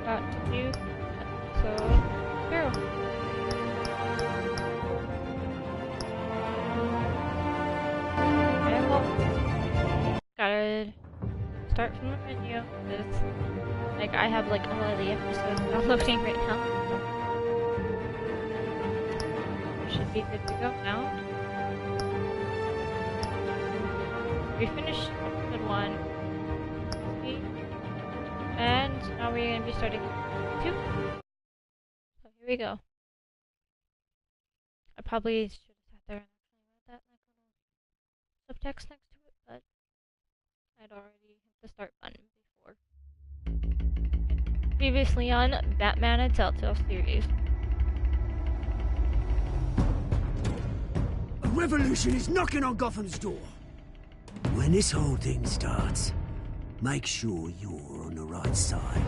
forgot to do. So, here. Okay, well, gotta start from the menu. Because, like, I have like all of the episodes downloading right now. Should be good to go now. We finished episode 1. And now we're going to be starting 2. So here we go. I probably should have sat there and actually read that like little subtext next to it, but I'd already hit the start button before. Previously on Batman and Telltale series. A revolution is knocking on Gotham's door. When this whole thing starts, make sure you're on the right side.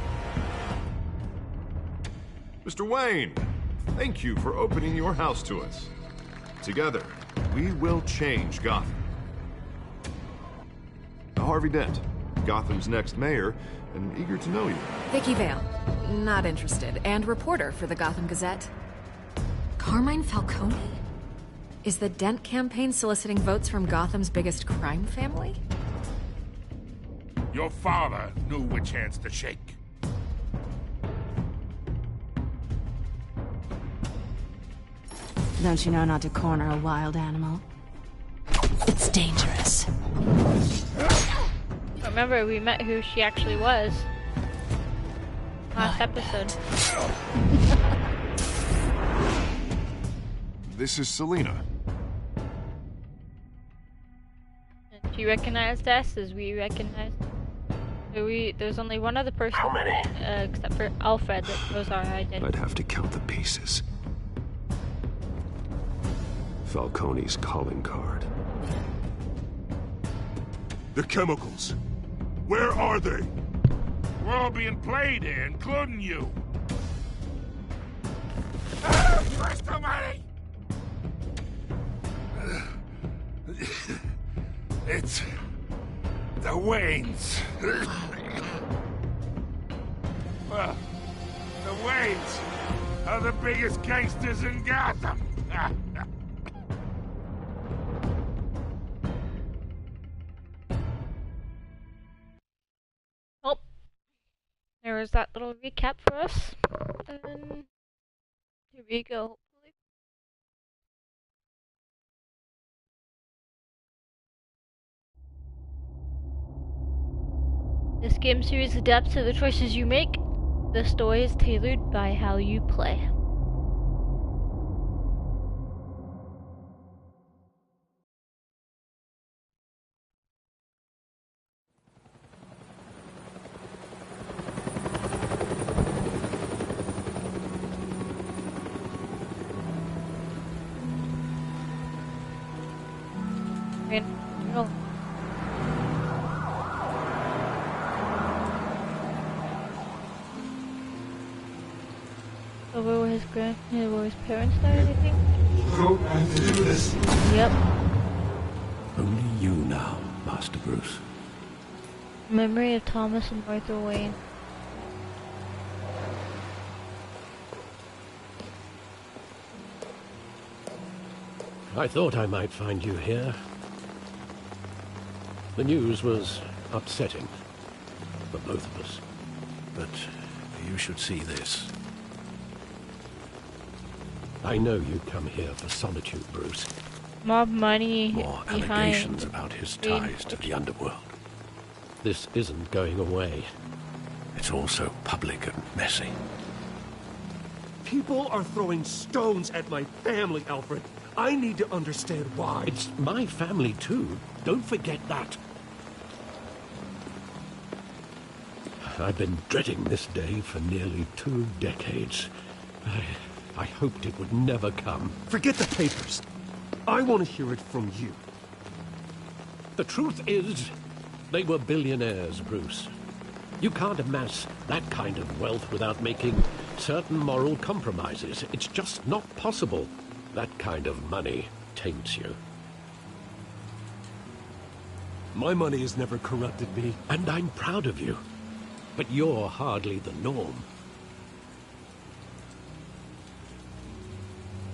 Mr. Wayne, thank you for opening your house to us. Together, we will change Gotham. Harvey Dent, Gotham's next mayor, and eager to know you. Vicky Vale, not interested, and reporter for the Gotham Gazette. Carmine Falcone? Is the Dent campaign soliciting votes from Gotham's biggest crime family? Your father knew which hands to shake. Don't you know not to corner a wild animal? It's dangerous. Remember, we met who she actually was last episode. This is Selina. And she recognized us as we recognized. So there's only one other person. How many? Except for Alfred that knows our identity. I'd have to count the pieces. Falcone's calling card. The chemicals. Where are they? We're all being played here, including you. Where's the money? It's the Waynes. Well, the Waynes are the biggest gangsters in Gotham. Well, there was that little recap for us. And here we go, hopefully. This game series adapts to the choices you make. The story is tailored by how you play. Roll. Over where his parents died, I think. Go and do this. Yep. Only you now, Master Bruce. Memory of Thomas and Martha Wayne. I thought I might find you here. The news was upsetting for both of us. But you should see this. I know you come here for solitude, Bruce. Mob money. More allegations about his ties to the underworld. This isn't going away. It's all so public and messy. People are throwing stones at my family, Alfred. I need to understand why. It's my family, too. Don't forget that. I've been dreading this day for nearly 2 decades. I hoped it would never come. Forget the papers. I want to hear it from you. The truth is, they were billionaires, Bruce. You can't amass that kind of wealth without making certain moral compromises. It's just not possible. That kind of money taints you. My money has never corrupted me. And I'm proud of you. But you're hardly the norm.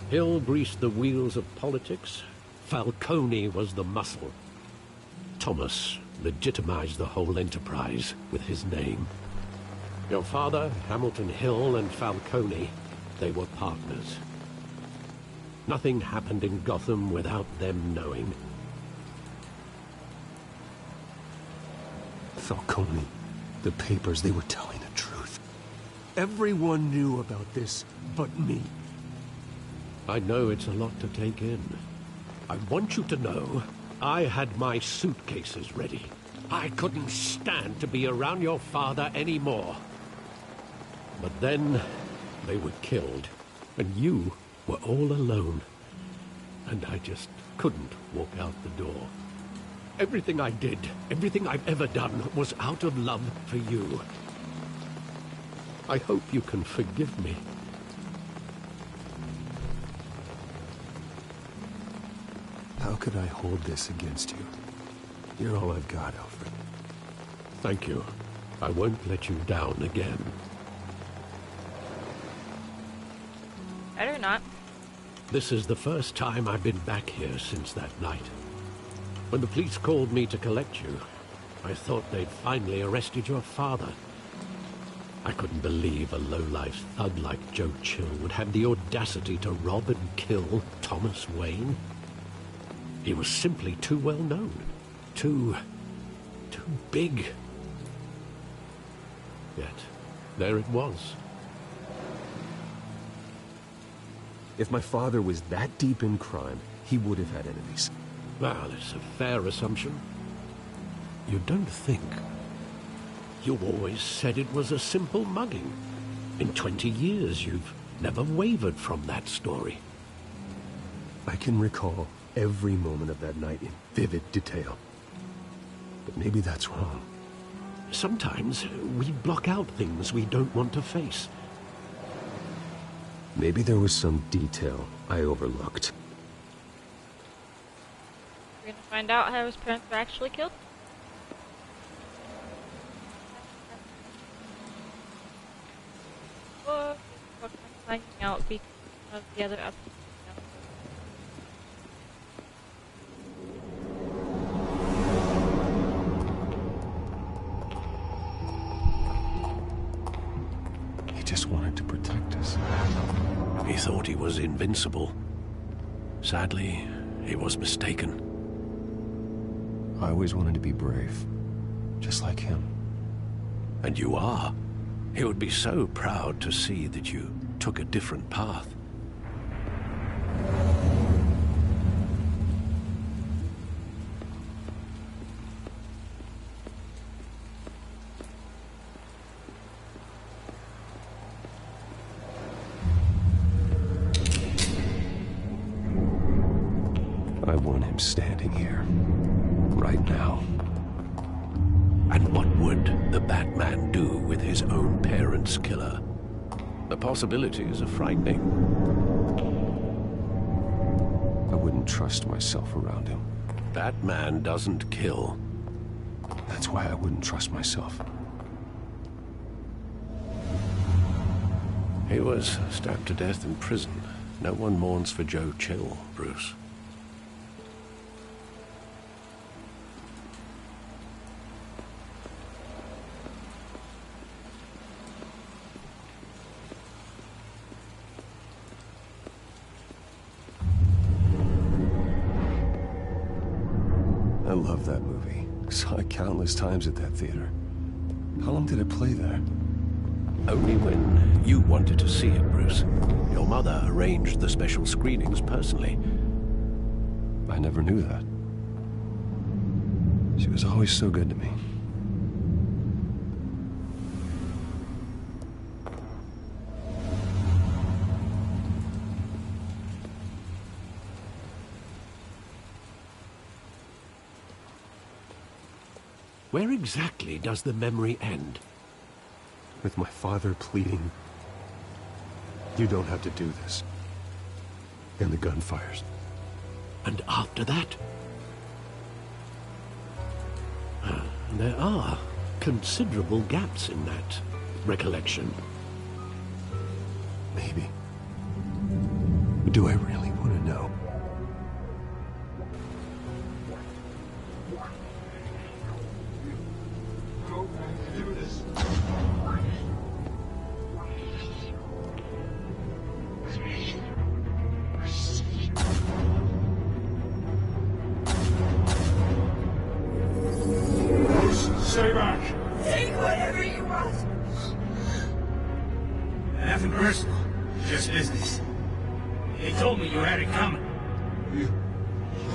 Hill greased the wheels of politics. Falcone was the muscle. Thomas legitimized the whole enterprise with his name. Your father, Hamilton Hill, and Falcone, they were partners. Nothing happened in Gotham without them knowing. Falcone, the papers, they were telling the truth. Everyone knew about this but me. I know it's a lot to take in. I want you to know I had my suitcases ready. I couldn't stand to be around your father anymore. But then they were killed, and you were all alone. And I just couldn't walk out the door. Everything I did, everything I've ever done, was out of love for you. I hope you can forgive me. How could I hold this against you? You're all I've got, Alfred. Thank you. I won't let you down again. Better not. This is the first time I've been back here since that night. When the police called me to collect you, I thought they'd finally arrested your father. I couldn't believe a low-life thug like Joe Chill would have the audacity to rob and kill Thomas Wayne. He was simply too well known. Too big. Yet, there it was. If my father was that deep in crime, he would have had enemies. Well, it's a fair assumption. You don't think. You always said it was a simple mugging. In 20 years, you've never wavered from that story. I can recall every moment of that night in vivid detail. But maybe that's wrong. Sometimes we block out things we don't want to face. Maybe there was some detail I overlooked. We're gonna find out how his parents were actually killed. Or we're finding out because of the other episodes. He just wanted to protect us. He thought he was invincible. Sadly, he was mistaken. I always wanted to be brave, just like him. And you are. He would be so proud to see that you took a different path. I want him standing here, right now. And what would the Batman do with his own parents' killer? The possibilities are frightening. I wouldn't trust myself around him. Batman doesn't kill. That's why I wouldn't trust myself. He was stabbed to death in prison. No one mourns for Joe Chill, Bruce. I love that movie. Saw it countless times at that theater. How long did it play there? Only when you wanted to see it, Bruce. Your mother arranged the special screenings personally. I never knew that. She was always so good to me. Where exactly does the memory end? With my father pleading, "You don't have to do this." And the gun fires. And after that? There are considerable gaps in that recollection. Maybe. Do I really want to know? Stay back! Take whatever you want. Nothing personal, just business. They told me you had it coming. You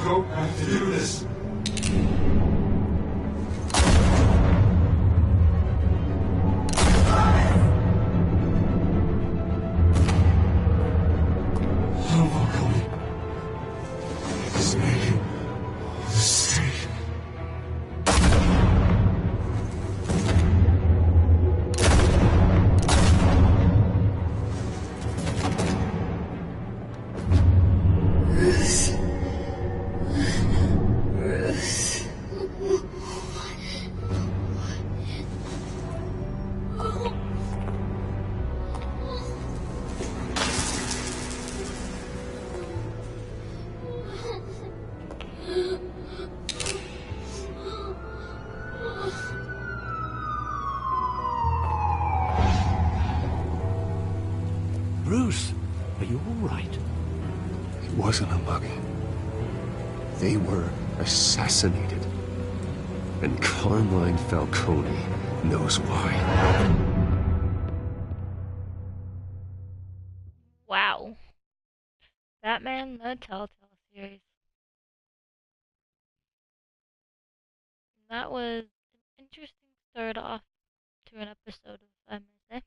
don't have to do this. Oh, Falcone. Stay. Stay. Bruce, are you all right? It wasn't a mugging. They were assassinated. And Carmine Falcone knows why. Wow. Batman the Telltale series. That was an interesting start off to an episode, I must say.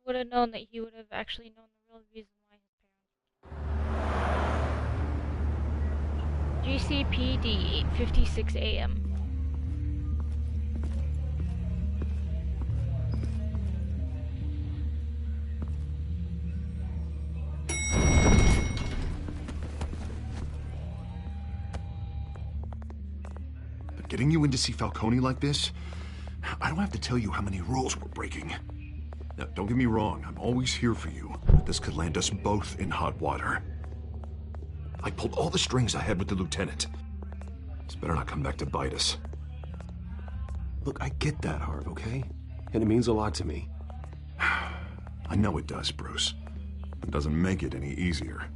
Would have known that he would have actually known the real reason why his parents. GCPD 8:56 a.m. But getting you in to see Falcone like this, I don't have to tell you how many rules we're breaking. Now, don't get me wrong, I'm always here for you, but this could land us both in hot water. I pulled all the strings I had with the lieutenant. This better not come back to bite us. Look, I get that, Harv, okay? And it means a lot to me. I know it does, Bruce. It doesn't make it any easier.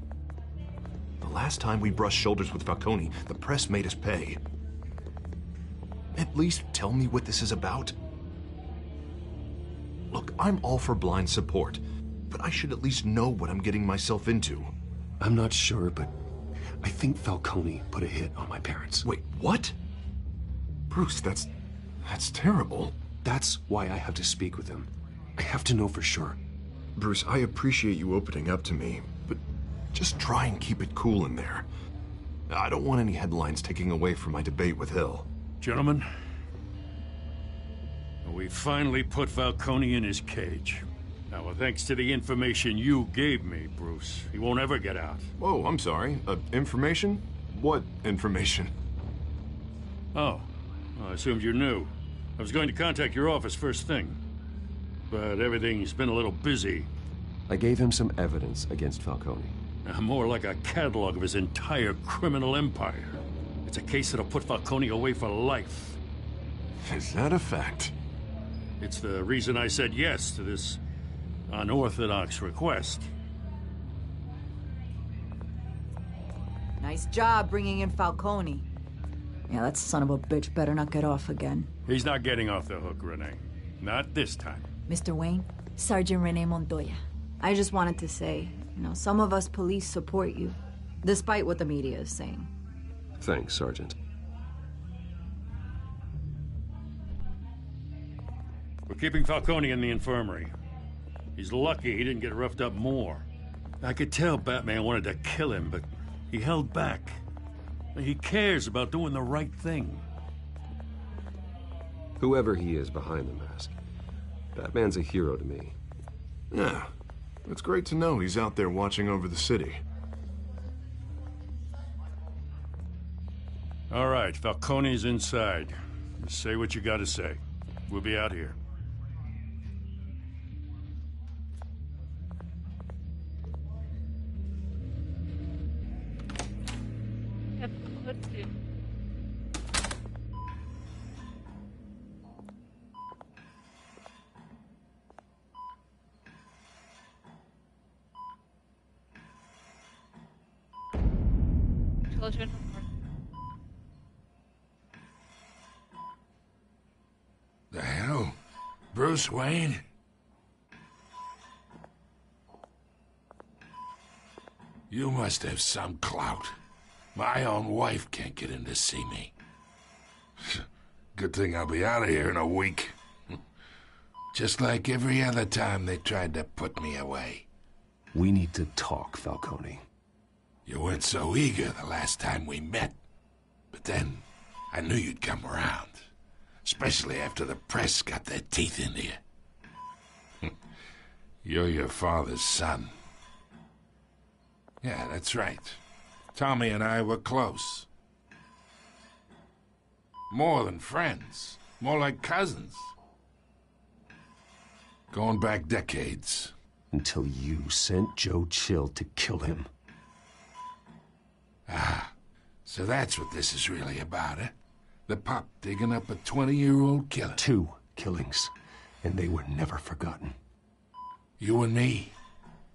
The last time we brushed shoulders with Falcone, the press made us pay. At least tell me what this is about. Look, I'm all for blind support, but I should at least know what I'm getting myself into. I'm not sure, but I think Falcone put a hit on my parents. Wait, what? Bruce, that's terrible. That's why I have to speak with him. I have to know for sure. Bruce, I appreciate you opening up to me, but just try and keep it cool in there. I don't want any headlines taking away from my debate with Hill. Gentlemen, we finally put Falcone in his cage. Now, thanks to the information you gave me, Bruce, he won't ever get out. Whoa, I'm sorry. Information? What information? Oh, well, I assumed you knew. I was going to contact your office first thing, but everything's been a little busy. I gave him some evidence against Falcone. More like a catalog of his entire criminal empire. It's a case that'll put Falcone away for life. Is that a fact? It's the reason I said yes to this unorthodox request. Nice job bringing in Falcone. Yeah, that son of a bitch better not get off again. He's not getting off the hook, Renee. Not this time. Mr. Wayne, Sergeant Renee Montoya. I just wanted to say, some of us police support you, despite what the media is saying. Thanks, Sergeant. We're keeping Falcone in the infirmary. He's lucky he didn't get roughed up more. I could tell Batman wanted to kill him, but he held back. He cares about doing the right thing. Whoever he is behind the mask, Batman's a hero to me. Yeah, it's great to know he's out there watching over the city. All right, Falcone's inside. Say what you gotta say. We'll be out here. closer to north. The hell? Bruce Wayne? You must have some clout. My own wife can't get in to see me. Good thing I'll be out of here in a week. Just like every other time they tried to put me away. We need to talk, Falcone. You weren't so eager the last time we met. But then, I knew you'd come around. Especially after the press got their teeth into you. You're your father's son. Yeah, that's right. Tommy and I were close. More than friends. More like cousins. Going back decades. Until you sent Joe Chill to kill him. Ah, so that's what this is really about, eh? The pup digging up a 20-year-old killer. 2 killings, and they were never forgotten. You and me,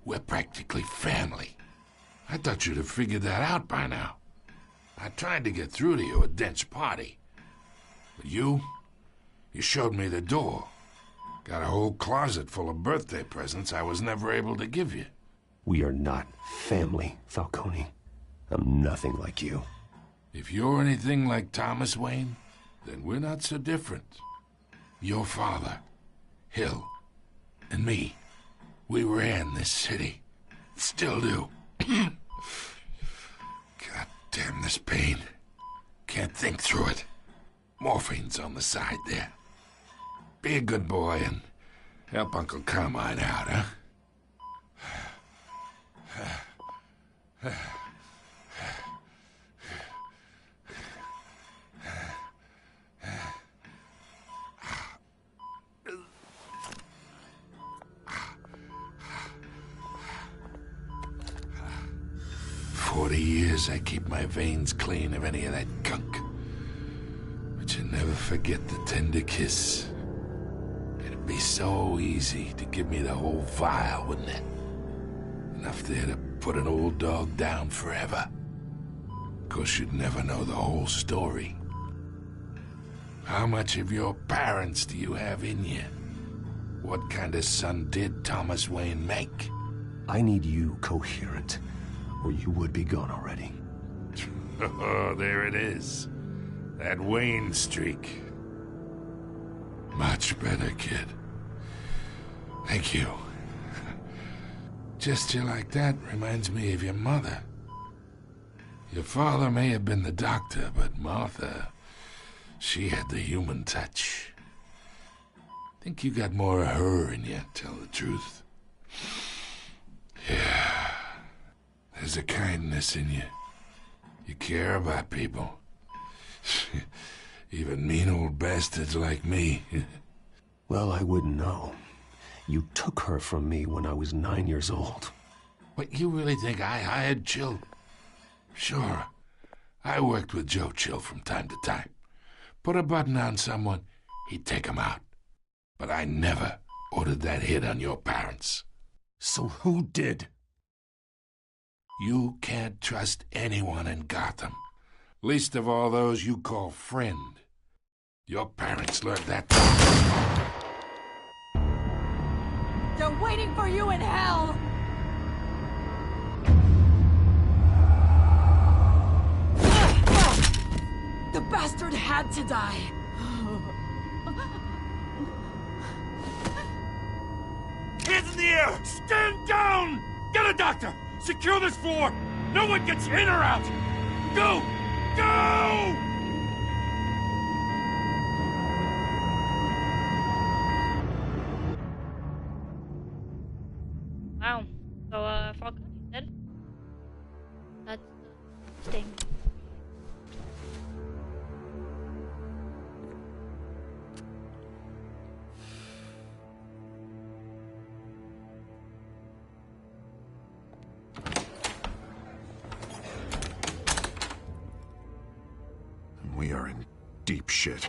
we're practically family. I thought you'd have figured that out by now. I tried to get through to you at Dent's party. But you showed me the door. Got a whole closet full of birthday presents I was never able to give you. We are not family, Falcone. I'm nothing like you. If you're anything like Thomas Wayne, then we're not so different. Your father, Hill, and me, we ran this city. Still do. God damn this pain. Can't think through it. Morphine's on the side there. Be a good boy and help Uncle Carmine out, huh? 40 years I keep my veins clean of any of that gunk. But you never forget the tender kiss. It'd be so easy to give me the whole vial, wouldn't it? Enough there to put an old dog down forever. Of course, you'd never know the whole story. How much of your parents do you have in you? What kind of son did Thomas Wayne make? I need you coherent, or you would be gone already. Oh, there it is. That Wayne streak. Much better, kid. Thank you. Gesture like that reminds me of your mother. Your father may have been the doctor, but Martha, she had the human touch. Think you got more of her in you, tell the truth. Yeah. There's a kindness in you. You care about people. Even mean old bastards like me. Well, I wouldn't know. You took her from me when I was 9 years old. What, you really think I hired Chill? Sure. I worked with Joe Chill from time to time. Put a button on someone, he'd take him out. But I never ordered that hit on your parents. So who did? You can't trust anyone in Gotham. Least of all those you call friend. Your parents learned that. They're waiting for you in hell! The bastard had to die. Hands in the air! Stand down! Get a doctor! Secure this floor! No one gets in or out! Go! Go! Wow. So, Falcone dead? That's interesting. We are in deep shit.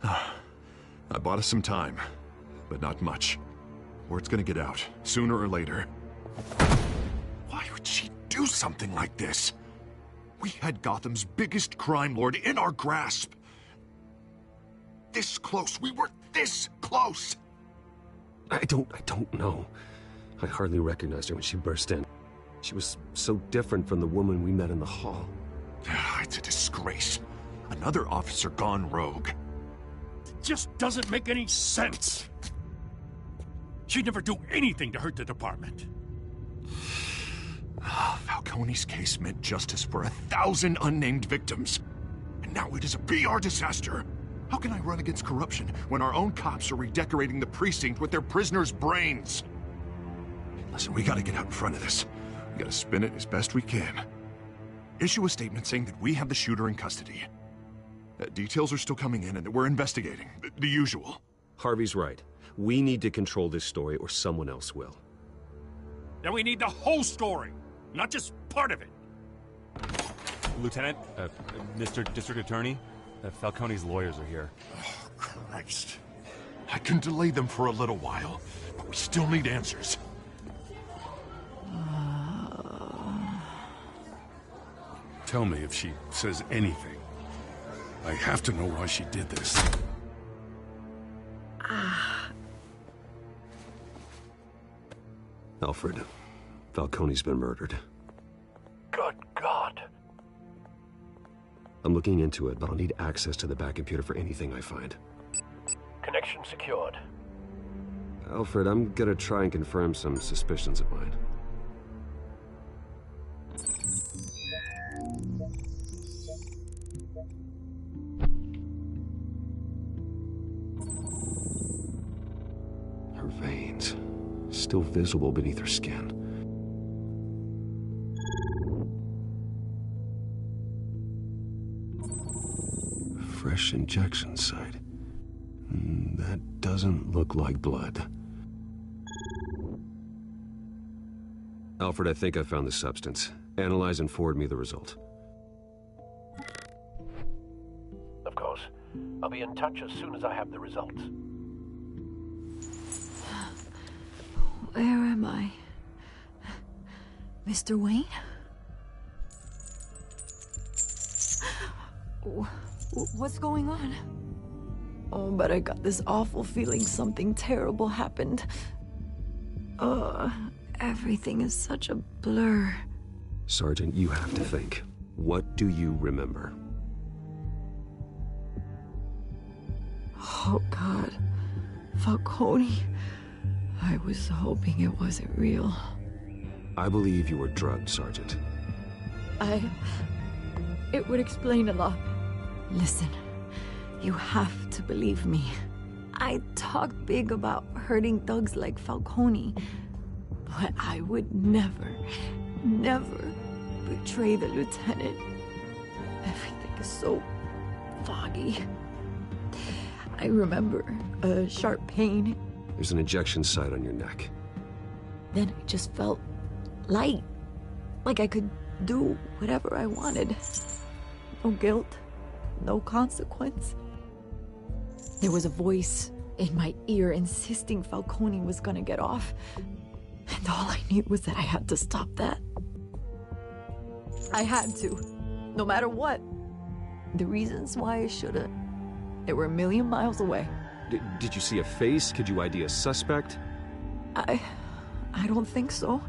I bought us some time, but not much. Word's gonna get out, sooner or later. Why would she do something like this? We had Gotham's biggest crime lord in our grasp. This close. We were this close. I don't know. I hardly recognized her when she burst in. She was so different from the woman we met in the hall. It's a disgrace. Another officer gone rogue. It just doesn't make any sense. She'd never do anything to hurt the department. Falcone's case meant justice for 1,000 unnamed victims. And now it is a PR disaster. How can I run against corruption when our own cops are redecorating the precinct with their prisoners' brains? Listen, we gotta get out in front of this. We gotta spin it as best we can. Issue a statement saying that we have the shooter in custody. Details are still coming in and that we're investigating. The usual. Harvey's right. We need to control this story or someone else will. Then we need the whole story, not just part of it. Lieutenant, Mr. District Attorney, Falcone's lawyers are here. Oh, Christ. I can delay them for a little while, but we still need answers. Tell me if she says anything. I have to know why she did this. Alfred, Falcone's been murdered. Good God. I'm looking into it, but I'll need access to the back computer for anything I find. Connection secured. Alfred, I'm gonna try and confirm some suspicions of mine. Her veins, still visible beneath her skin. Fresh injection site. That doesn't look like blood. Alfred, I think I found the substance. Analyze and forward me the result. Of course. I'll be in touch as soon as I have the results. Where am I? Mr. Wayne? What's going on? Oh, but I got this awful feeling something terrible happened. Everything is such a blur. Sergeant, you have to think. What do you remember? Oh, God. Falcone. I was hoping it wasn't real. I believe you were drugged, Sergeant. It would explain a lot. Listen, you have to believe me. I talk big about hurting thugs like Falcone, but I would never betray the lieutenant. Everything is so foggy. I remember a sharp pain. There's an injection site on your neck. Then I just felt light, like I could do whatever I wanted. No guilt, no consequence. There was a voice in my ear insisting Falcone was gonna get off. And all I knew was that I had to stop that. I had to, no matter what. The reasons why I should've, they were a million miles away. Did you see a face? Could you ID a suspect? I don't think so.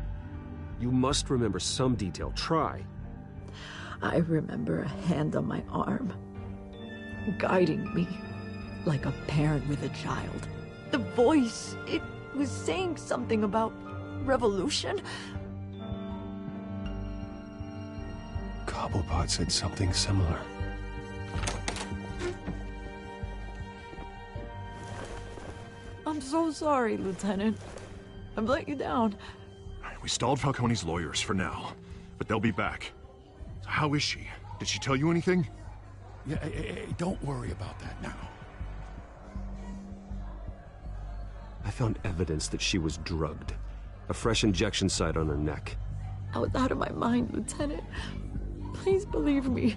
You must remember some detail. Try. I remember a hand on my arm, guiding me like a parent with a child. The voice, it was saying something about revolution. Cobblepot said something similar. I'm so sorry, Lieutenant. I've let you down. We stalled Falcone's lawyers for now, but they'll be back. So how is she? Did she tell you anything? Yeah, hey, don't worry about that now. I found evidence that she was drugged. A fresh injection site on her neck. I was out of my mind, Lieutenant. Please believe me.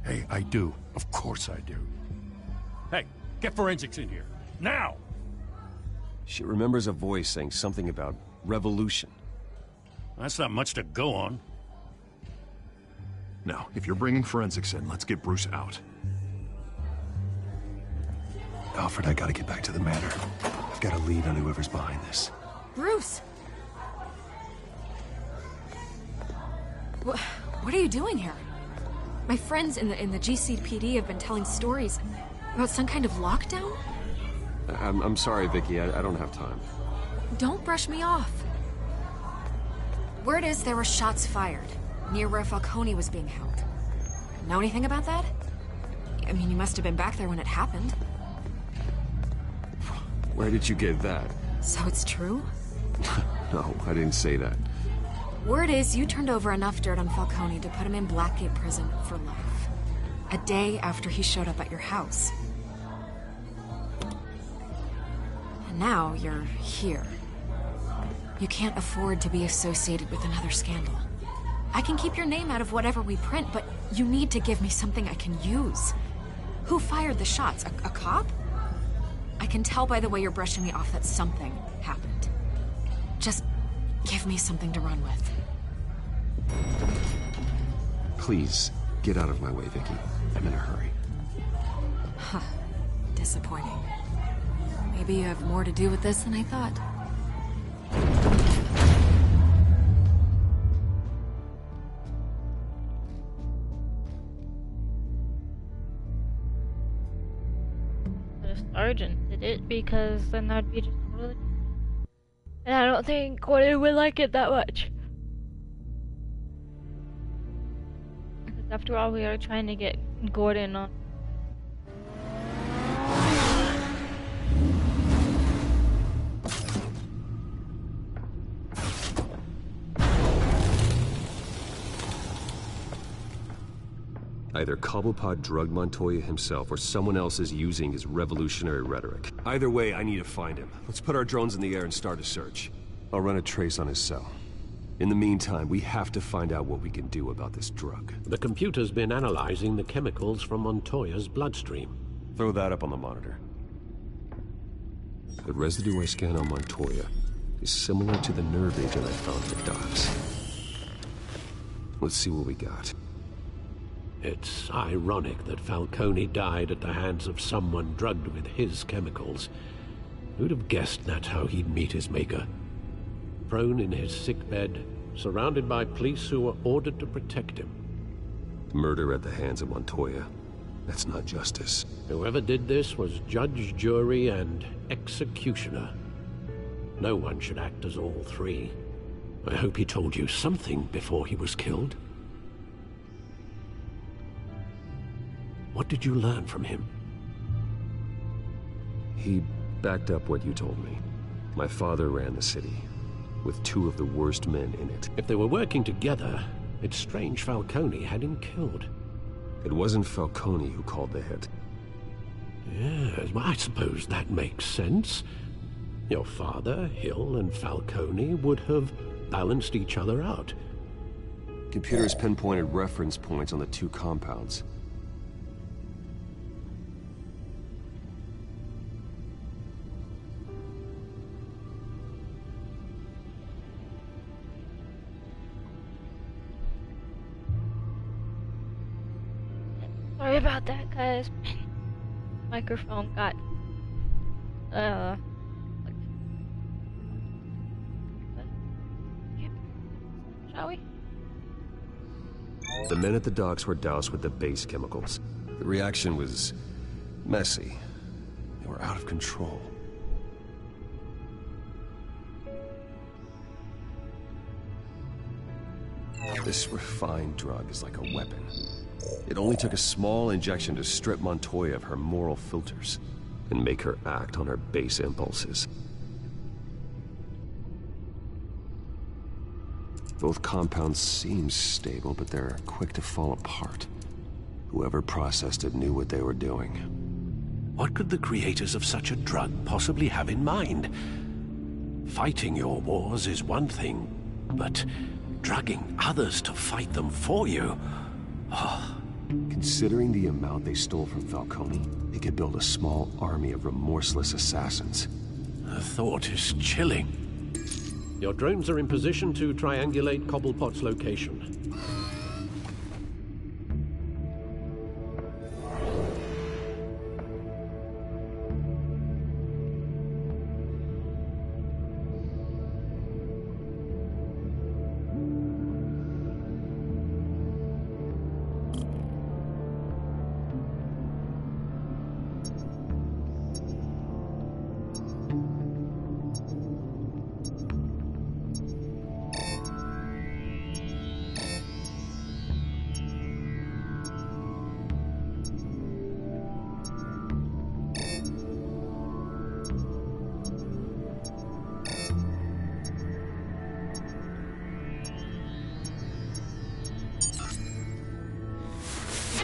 Hey, I do. Of course I do. Hey, get forensics in here. Now! She remembers a voice saying something about revolution. That's not much to go on. Now, if you're bringing forensics in, let's get Bruce out. Alfred, I gotta get back to the manor. I've got a lead on whoever's behind this. Bruce! What are you doing here? My friends in the GCPD have been telling stories about some kind of lockdown? I'm sorry, Vicky. I don't have time. Don't brush me off. Word is there were shots fired near where Falcone was being held. Know anything about that? I mean, you must have been back there when it happened. Where did you get that? So it's true? No, I didn't say that. Word is you turned over enough dirt on Falcone to put him in Blackgate Prison for life. A day after he showed up at your house. And now you're here. You can't afford to be associated with another scandal. I can keep your name out of whatever we print, but you need to give me something I can use. Who fired the shots? A cop? I can tell by the way you're brushing me off that something happened. Just give me something to run with. Please, get out of my way, Vicky. I'm in a hurry. Huh. Disappointing. Maybe you have more to do with this than I thought. The sergeant did it because then that'd be just totally. And I don't think Gordon would like it that much. Because after all, we are trying to get Gordon on. Either Cobblepot drugged Montoya himself, or someone else is using his revolutionary rhetoric. Either way, I need to find him. Let's put our drones in the air and start a search. I'll run a trace on his cell. In the meantime, we have to find out what we can do about this drug. The computer's been analyzing the chemicals from Montoya's bloodstream. Throw that up on the monitor. The residue I scanned on Montoya is similar to the nerve agent I found at the docks. Let's see what we got. It's ironic that Falcone died at the hands of someone drugged with his chemicals. Who'd have guessed that's how he'd meet his maker? Prone in his sickbed, surrounded by police who were ordered to protect him. Murder at the hands of Montoya. That's not justice. Whoever did this was judge, jury, and executioner. No one should act as all three. I hope he told you something before he was killed. What did you learn from him? He backed up what you told me. My father ran the city, with two of the worst men in it. If they were working together, it's strange Falcone had him killed. It wasn't Falcone who called the hit. Yes, well, I suppose that makes sense. Your father, Hill, and Falcone would have balanced each other out. Computers pinpointed reference points on the two compounds. Sorry about that, guys. Microphone got shall we? The men at the docks were doused with the base chemicals. The reaction was messy. They were out of control. This refined drug is like a weapon. It only took a small injection to strip Montoya of her moral filters and make her act on her base impulses. Both compounds seem stable, but they're quick to fall apart. Whoever processed it knew what they were doing. What could the creators of such a drug possibly have in mind? Fighting your wars is one thing, but drugging others to fight them for you? Oh. Considering the amount they stole from Falcone, they could build a small army of remorseless assassins. The thought is chilling. Your drones are in position to triangulate Cobblepot's location.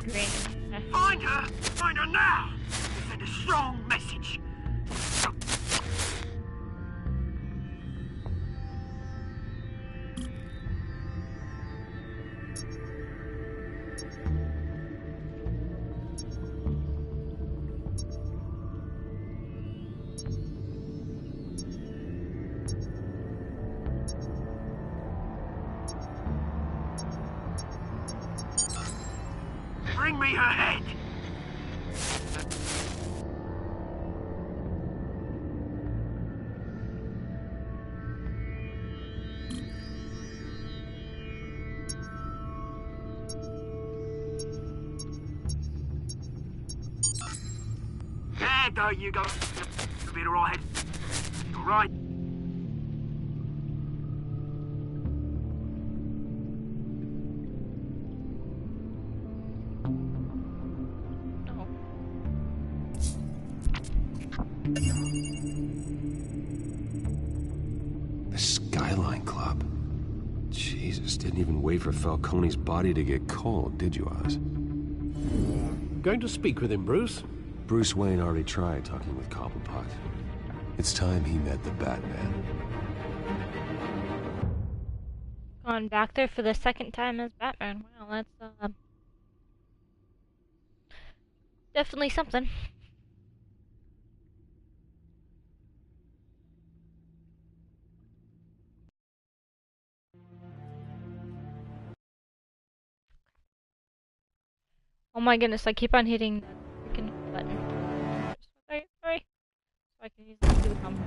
green. Find her! Find her now! Send a strong message. Bring me her head! There you go. You'll be alright. Alright. The Skyline Club. Jesus, didn't even wait for Falcone's body to get cold, did you, Oz? Going to speak with him, Bruce? Bruce Wayne already tried talking with Cobblepot. It's time he met the Batman. Gone back there for the second time as Batman. Wow, that's definitely something. Oh my goodness, I keep on hitting the freaking button. Sorry. So I can use this to the combo.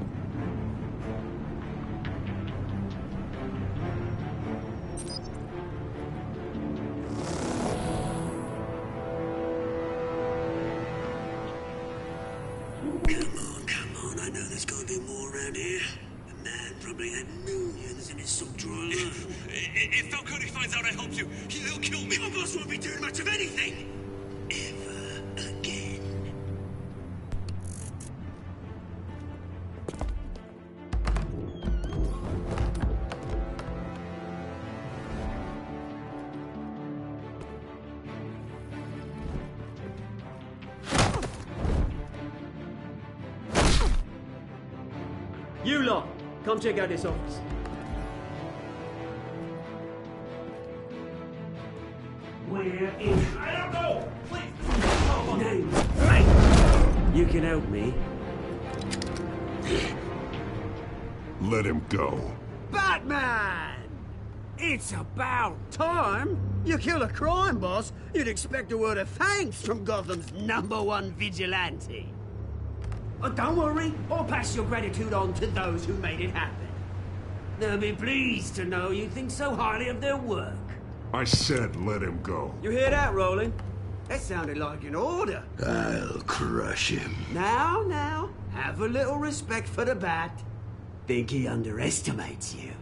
Come on, I know there's gotta be more around here. The man probably had millions in his sock drawer alone. If Falcone finds out I helped you, he'll kill me. Your boss won't be doing much of anything. Ever again. You lot, come check out this office. Where is... I don't know! Please! Name. Right. You can help me. Let him go. Batman! It's about time. You kill a crime boss, you'd expect a word of thanks from Gotham's #1 vigilante. Oh, don't worry, I'll pass your gratitude on to those who made it happen. They'll be pleased to know you think so highly of their work. I said let him go. You hear that, Roland? That sounded like an order. I'll crush him. Now, have a little respect for the Bat. Think he underestimates you.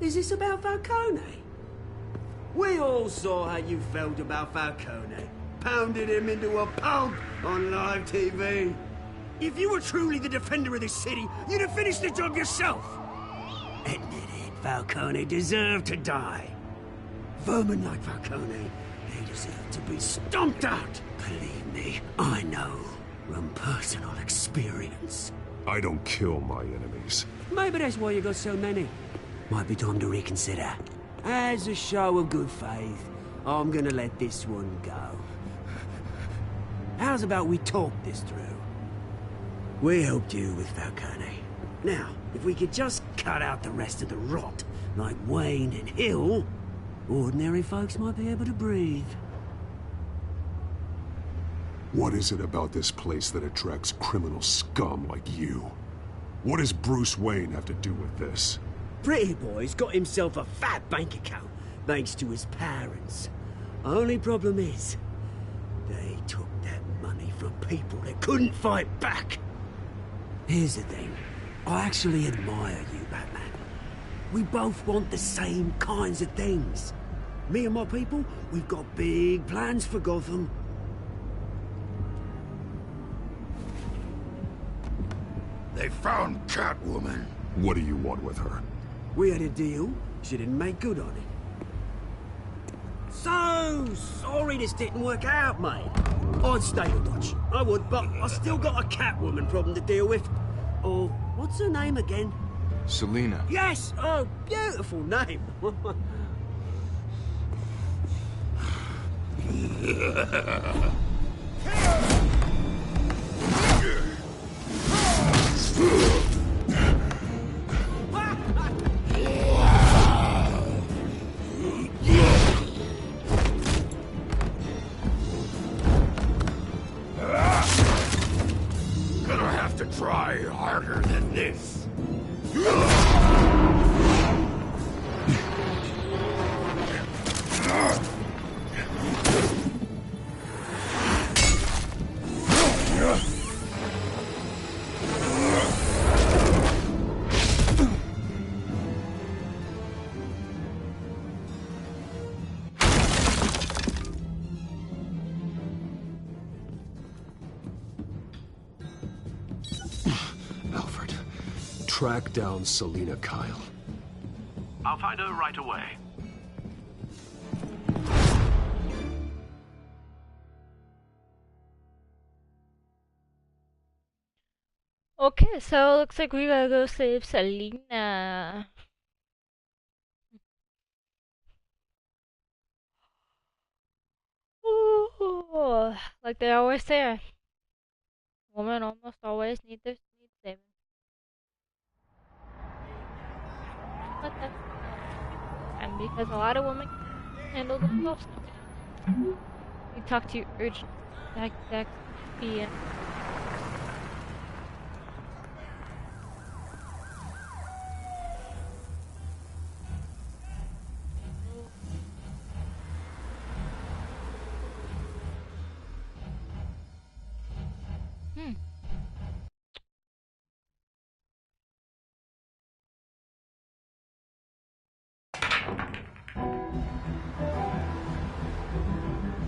Is this about Falcone? We all saw how you felt about Falcone. Pounded him into a pulp on live TV. If you were truly the defender of this city, you'd have finished the job yourself. Admit it, Falcone deserved to die. Vermin like Falcone, they deserve to be stomped out. Believe me, I know from personal experience. I don't kill my enemies. Maybe that's why you got so many. Might be time to reconsider. As a show of good faith, I'm gonna let this one go. How's about we talk this through? We helped you with Falcone. Now, if we could just cut out the rest of the rot, like Wayne and Hill, ordinary folks might be able to breathe. What is it about this place that attracts criminal scum like you? What does Bruce Wayne have to do with this? Pretty Boy's got himself a fat bank account, thanks to his parents. Only problem is, they took that money from people that couldn't fight back. Here's the thing. I actually admire you, Batman. We both want the same kinds of things. Me and my people, we've got big plans for Gotham. They found Catwoman. What do you want with her? We had a deal. She didn't make good on it. so sorry this didn't work out, mate. I'd stay to watch. I would, but I still got a Catwoman problem to deal with. Oh, what's her name again? Selina. Yes! Oh, beautiful name. Gonna have to try harder than this. Alfred, track down Selina Kyle. I'll find her right away. Okay, so looks like we gotta go save Selina. Ooh, like they always say, women almost always need saving. But that's and because a lot of women can't handle themselves. We talk to you urgent. That PM.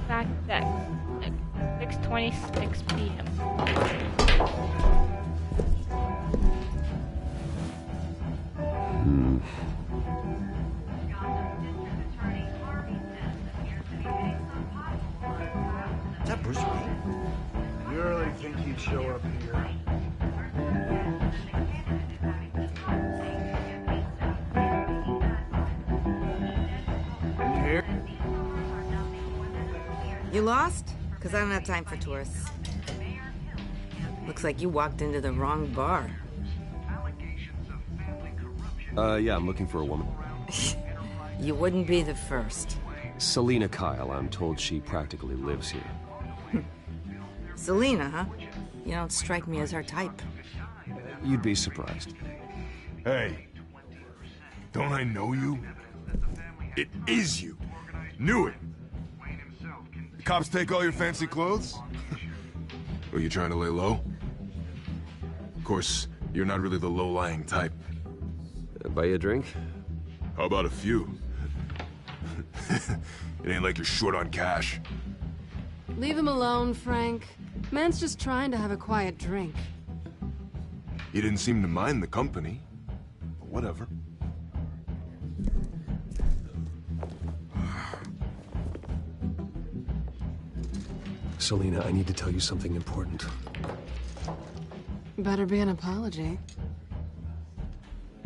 Back at 6:26 p.m. Is that Bruce Wayne? You really think he'd show up here? You here? You lost? Because I don't have time for tourists. Looks like you walked into the wrong bar. Yeah, I'm looking for a woman. You wouldn't be the first. Selina Kyle, I'm told she practically lives here. Selina, huh? You don't strike me as her type. You'd be surprised. Hey, don't I know you? It is you. Knew it. The cops take all your fancy clothes? Are you trying to lay low? Of course, you're not really the low-lying type. Buy you a drink? How about a few? It ain't like you're short on cash. Leave him alone, Frank. Man's just trying to have a quiet drink. He didn't seem to mind the company. But whatever. Selina, I need to tell you something important. Better be an apology.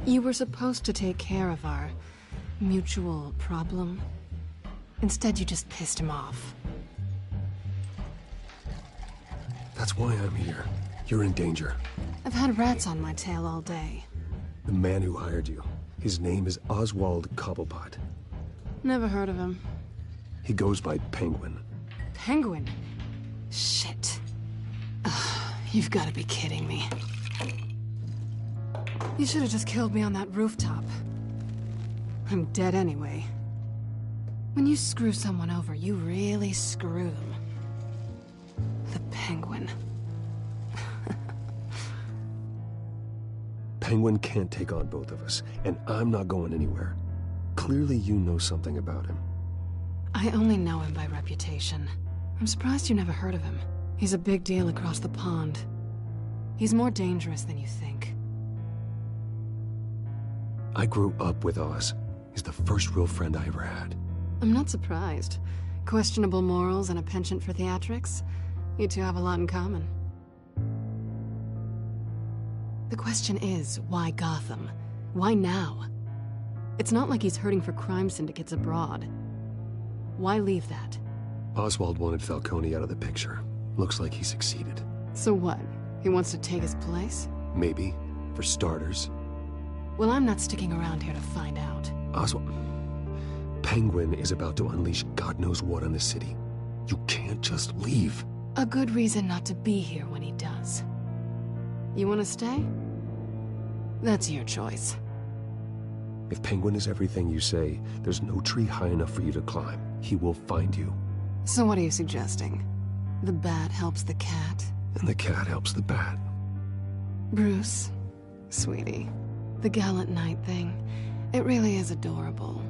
You were supposed to take care of our mutual problem. Instead, you just pissed him off. That's why I'm here. You're in danger. I've had rats on my tail all day. The man who hired you, his name is Oswald Cobblepot. Never heard of him. He goes by Penguin. Penguin? Shit. Ugh, you've got to be kidding me. You should have just killed me on that rooftop. I'm dead anyway. When you screw someone over, you really screw them. The Penguin. Penguin can't take on both of us, and I'm not going anywhere. Clearly you know something about him. I only know him by reputation. I'm surprised you never heard of him. He's a big deal across the pond. He's more dangerous than you think. I grew up with Oz. He's the first real friend I ever had. I'm not surprised. Questionable morals and a penchant for theatrics. You two have a lot in common. The question is, why Gotham? Why now? It's not like he's hurting for crime syndicates abroad. Why leave that? Oswald wanted Falcone out of the picture. Looks like he succeeded. So what? He wants to take his place? Maybe. For starters. Well, I'm not sticking around here to find out. Oswald... Penguin is about to unleash God knows what on the city. You can't just leave. A good reason not to be here when he does. You want to stay? That's your choice. If Penguin is everything you say, there's no tree high enough for you to climb. He will find you. So what are you suggesting? The bat helps the cat? And the cat helps the bat. Bruce, sweetie, the gallant knight thing, it really is adorable.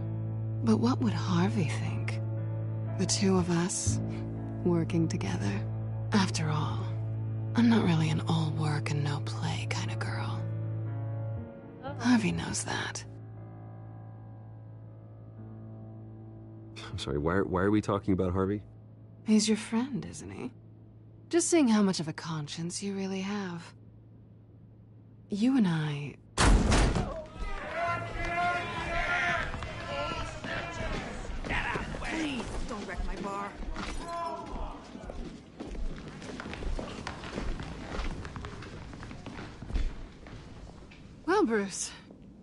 But what would Harvey think? The two of us, working together? After all, I'm not really an all work and no play kind of girl. Harvey knows that. I'm sorry, why are we talking about Harvey? He's your friend, isn't he? Just seeing how much of a conscience you really have. You and I... Please, don't wreck my bar. Well, Bruce,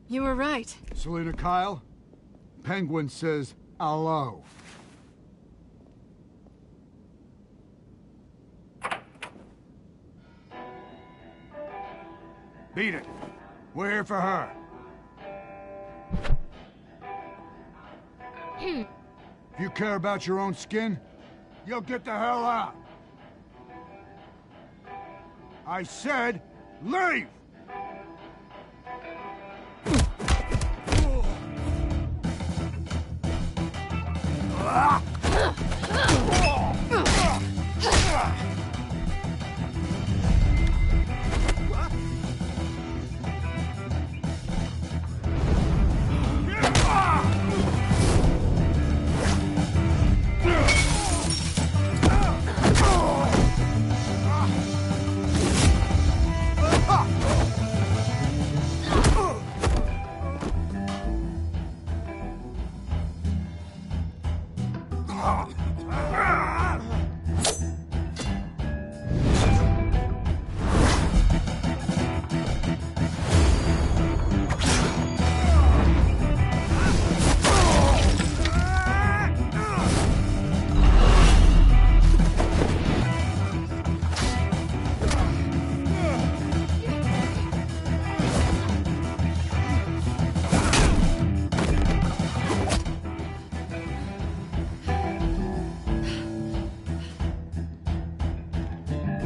you were right. Selina Kyle, Penguin says hello. Beat it. We're here for her. If you care about your own skin, you'll get the hell out. I said, leave!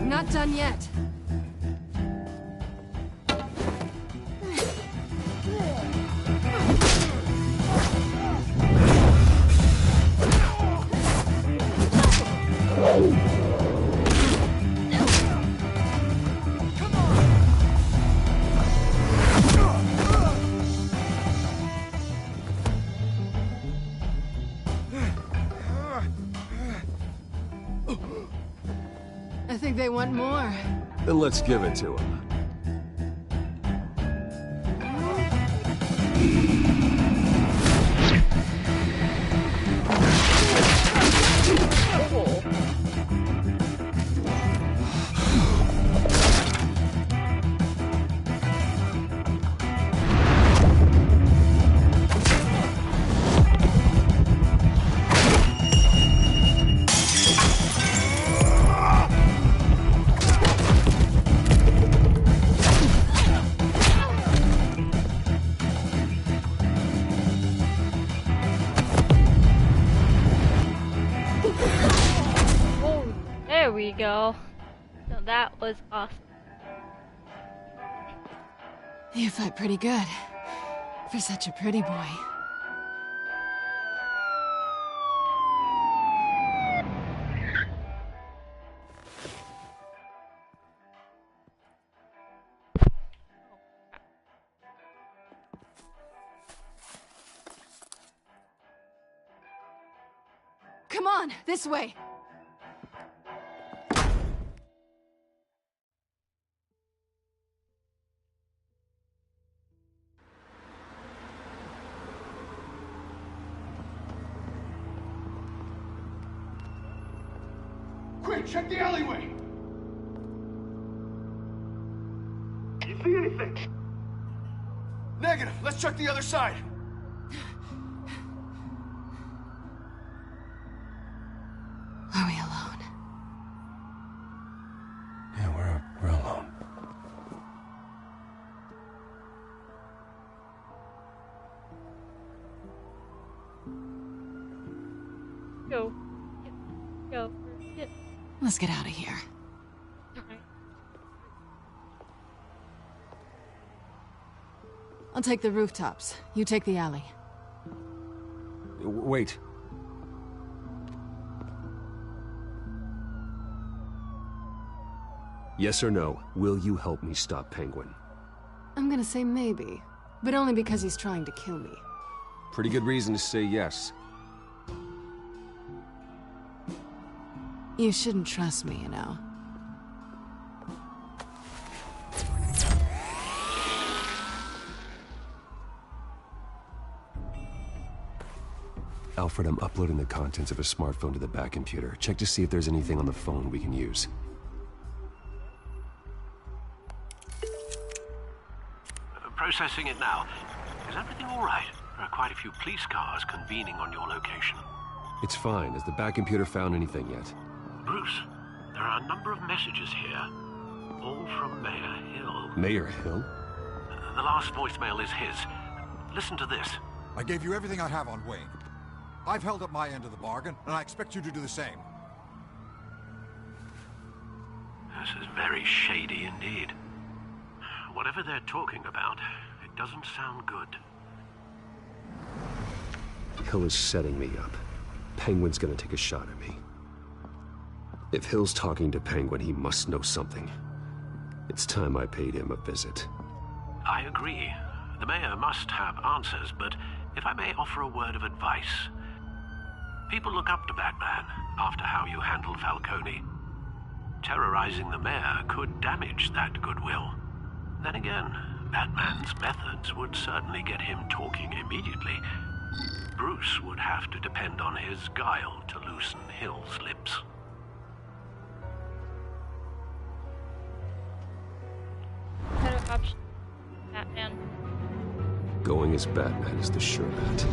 Not done yet. I think they want more. Then let's give it to him. There we go. So that was awesome. You fight pretty good. For such a pretty boy. Come on, this way. Quick, check the alleyway! You see anything? Negative. Let's check the other side. Are we alone? Yeah, we're alone. Go. Go. Yeah. Let's get out of here. Okay. I'll take the rooftops. You take the alley. Wait. Yes or no, will you help me stop Penguin? I'm gonna say maybe, but only because he's trying to kill me. Pretty good reason to say yes. You shouldn't trust me, you know. Alfred, I'm uploading the contents of a smartphone to the back computer. Check to see if there's anything on the phone we can use. Processing it now. Is everything all right? There are quite a few police cars convening on your location. It's fine. Has the back computer found anything yet? Bruce, there are a number of messages here. All from Mayor Hill. Mayor Hill? The last voicemail is his. Listen to this. I gave you everything I have on Wayne. I've held up my end of the bargain, and I expect you to do the same. This is very shady indeed. Whatever they're talking about, it doesn't sound good. Hill is setting me up. Penguin's gonna take a shot at me. If Hill's talking to Penguin, he must know something. It's time I paid him a visit. I agree. The mayor must have answers, but if I may offer a word of advice. People look up to Batman after how you handled Falcone. Terrorizing the mayor could damage that goodwill. Then again, Batman's methods would certainly get him talking immediately. Bruce would have to depend on his guile to loosen Hill's lips. Better option. Batman. Going as Batman is the sure bet.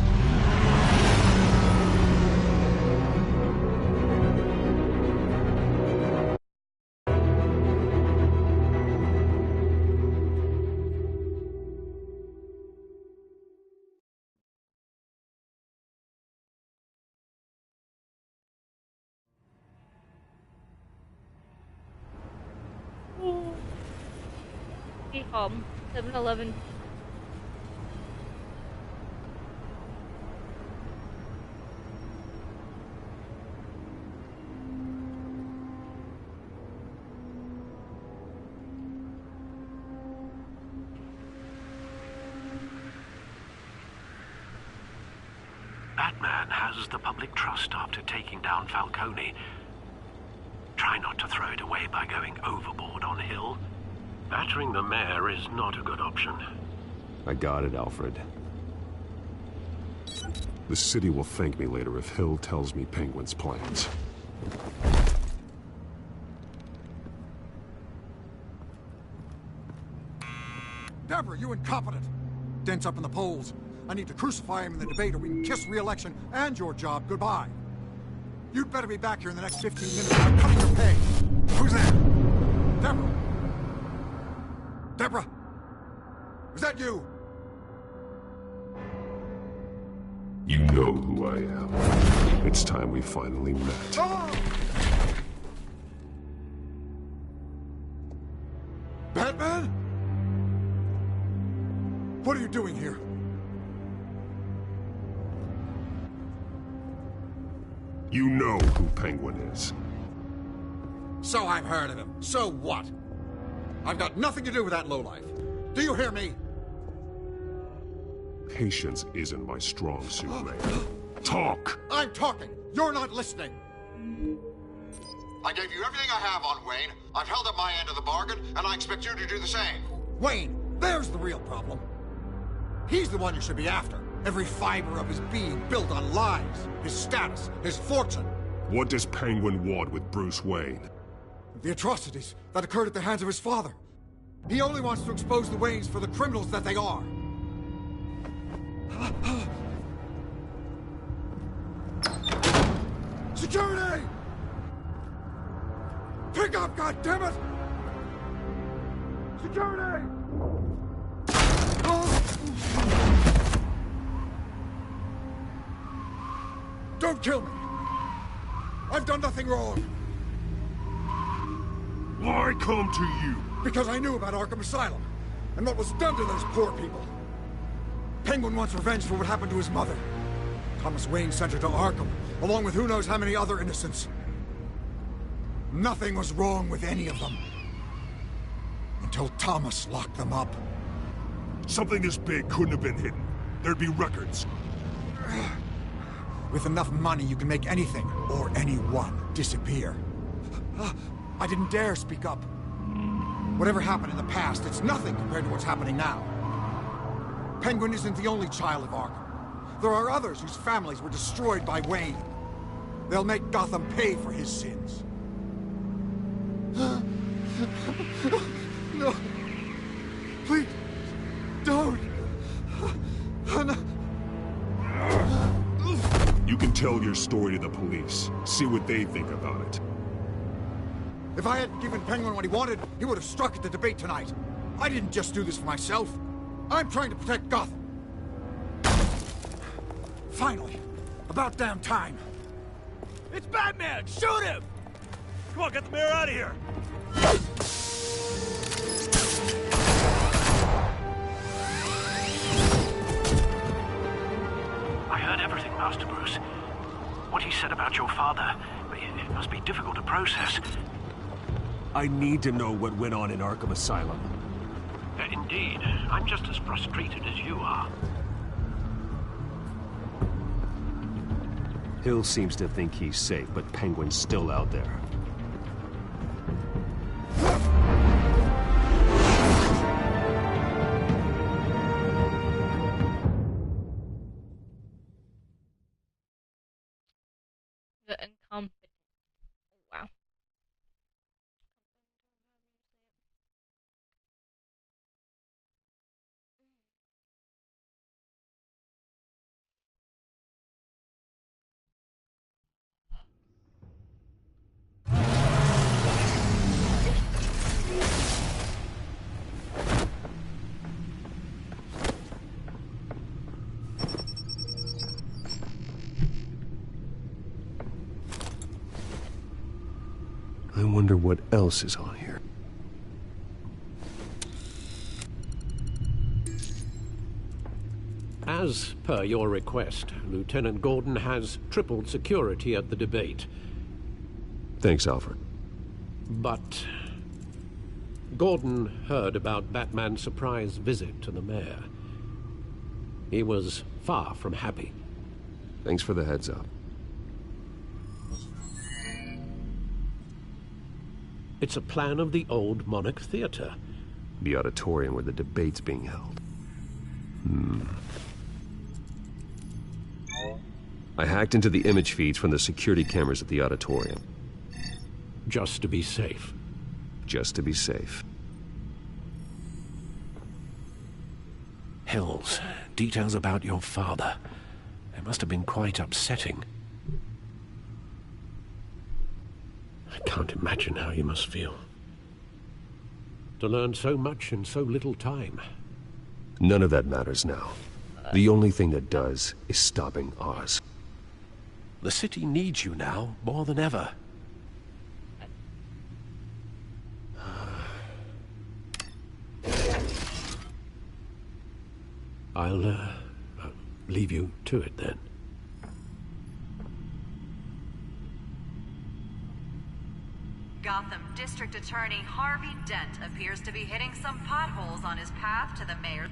Be home. 7-Eleven. Batman has the public trust after taking down Falcone. Try not to throw it away by going overboard on Hill. Battering the mayor is not a good option. I got it, Alfred. The city will thank me later if Hill tells me Penguin's plans. Deborah, you incompetent! Dents up in the polls. I need to crucify him in the debate or we can kiss re-election and your job goodbye. You'd better be back here in the next 15 minutes or I'm cutting your pay. Who's there? Deborah? Deborah? Is that you? You know who I am. It's time we finally met. Ah! Batman? What are you doing here? You know who Penguin is. So I've heard of him. So what? I've got nothing to do with that lowlife. Do you hear me? Patience isn't my strong suit, Mayor. Talk! I'm talking. You're not listening. I gave you everything I have on Wayne. I've held up my end of the bargain, and I expect you to do the same. Wayne, there's the real problem. He's the one you should be after. Every fiber of his being built on lies, his status, his fortune. What does Penguin want with Bruce Wayne? The atrocities that occurred at the hands of his father. He only wants to expose the Waynes for the criminals that they are. Security! Pick up, goddammit! Security! Don't kill me! I've done nothing wrong! Why come to you? Because I knew about Arkham Asylum, and what was done to those poor people. Penguin wants revenge for what happened to his mother. Thomas Wayne sent her to Arkham, along with who knows how many other innocents. Nothing was wrong with any of them. Until Thomas locked them up. Something this big couldn't have been hidden. There'd be records. With enough money, you can make anything, or anyone, disappear. I didn't dare speak up. Whatever happened in the past, it's nothing compared to what's happening now. Penguin isn't the only child of Arkham. There are others whose families were destroyed by Wayne. They'll make Gotham pay for his sins. No. Please, don't. You can tell your story to the police. See what they think about it. If I hadn't given Penguin what he wanted, he would have struck at the debate tonight. I didn't just do this for myself. I'm trying to protect Gotham. Finally. About damn time. It's Batman! Shoot him! Come on, get the mayor out of here! I heard everything, Master Bruce. What he said about your father, it must be difficult to process. I need to know what went on in Arkham Asylum. Indeed. I'm just as frustrated as you are. Hill seems to think he's safe, but Penguin's still out there. The incompetent. Wow. I wonder what else is on here. As per your request, Lieutenant Gordon has tripled security at the debate. Thanks, Alfred. But Gordon heard about Batman's surprise visit to the mayor. He was far from happy. Thanks for the heads up. It's a plan of the old Monarch Theater. The auditorium where the debate's being held. I hacked into the image feeds from the security cameras at the auditorium. Just to be safe. Just to be safe. Hills, details about your father. It must have been quite upsetting. I can't imagine how you must feel. To learn so much in so little time. None of that matters now. The only thing that does is stopping Oz. The city needs you now, more than ever. I'll leave you to it then. Gotham District Attorney Harvey Dent appears to be hitting some potholes on his path to the mayor.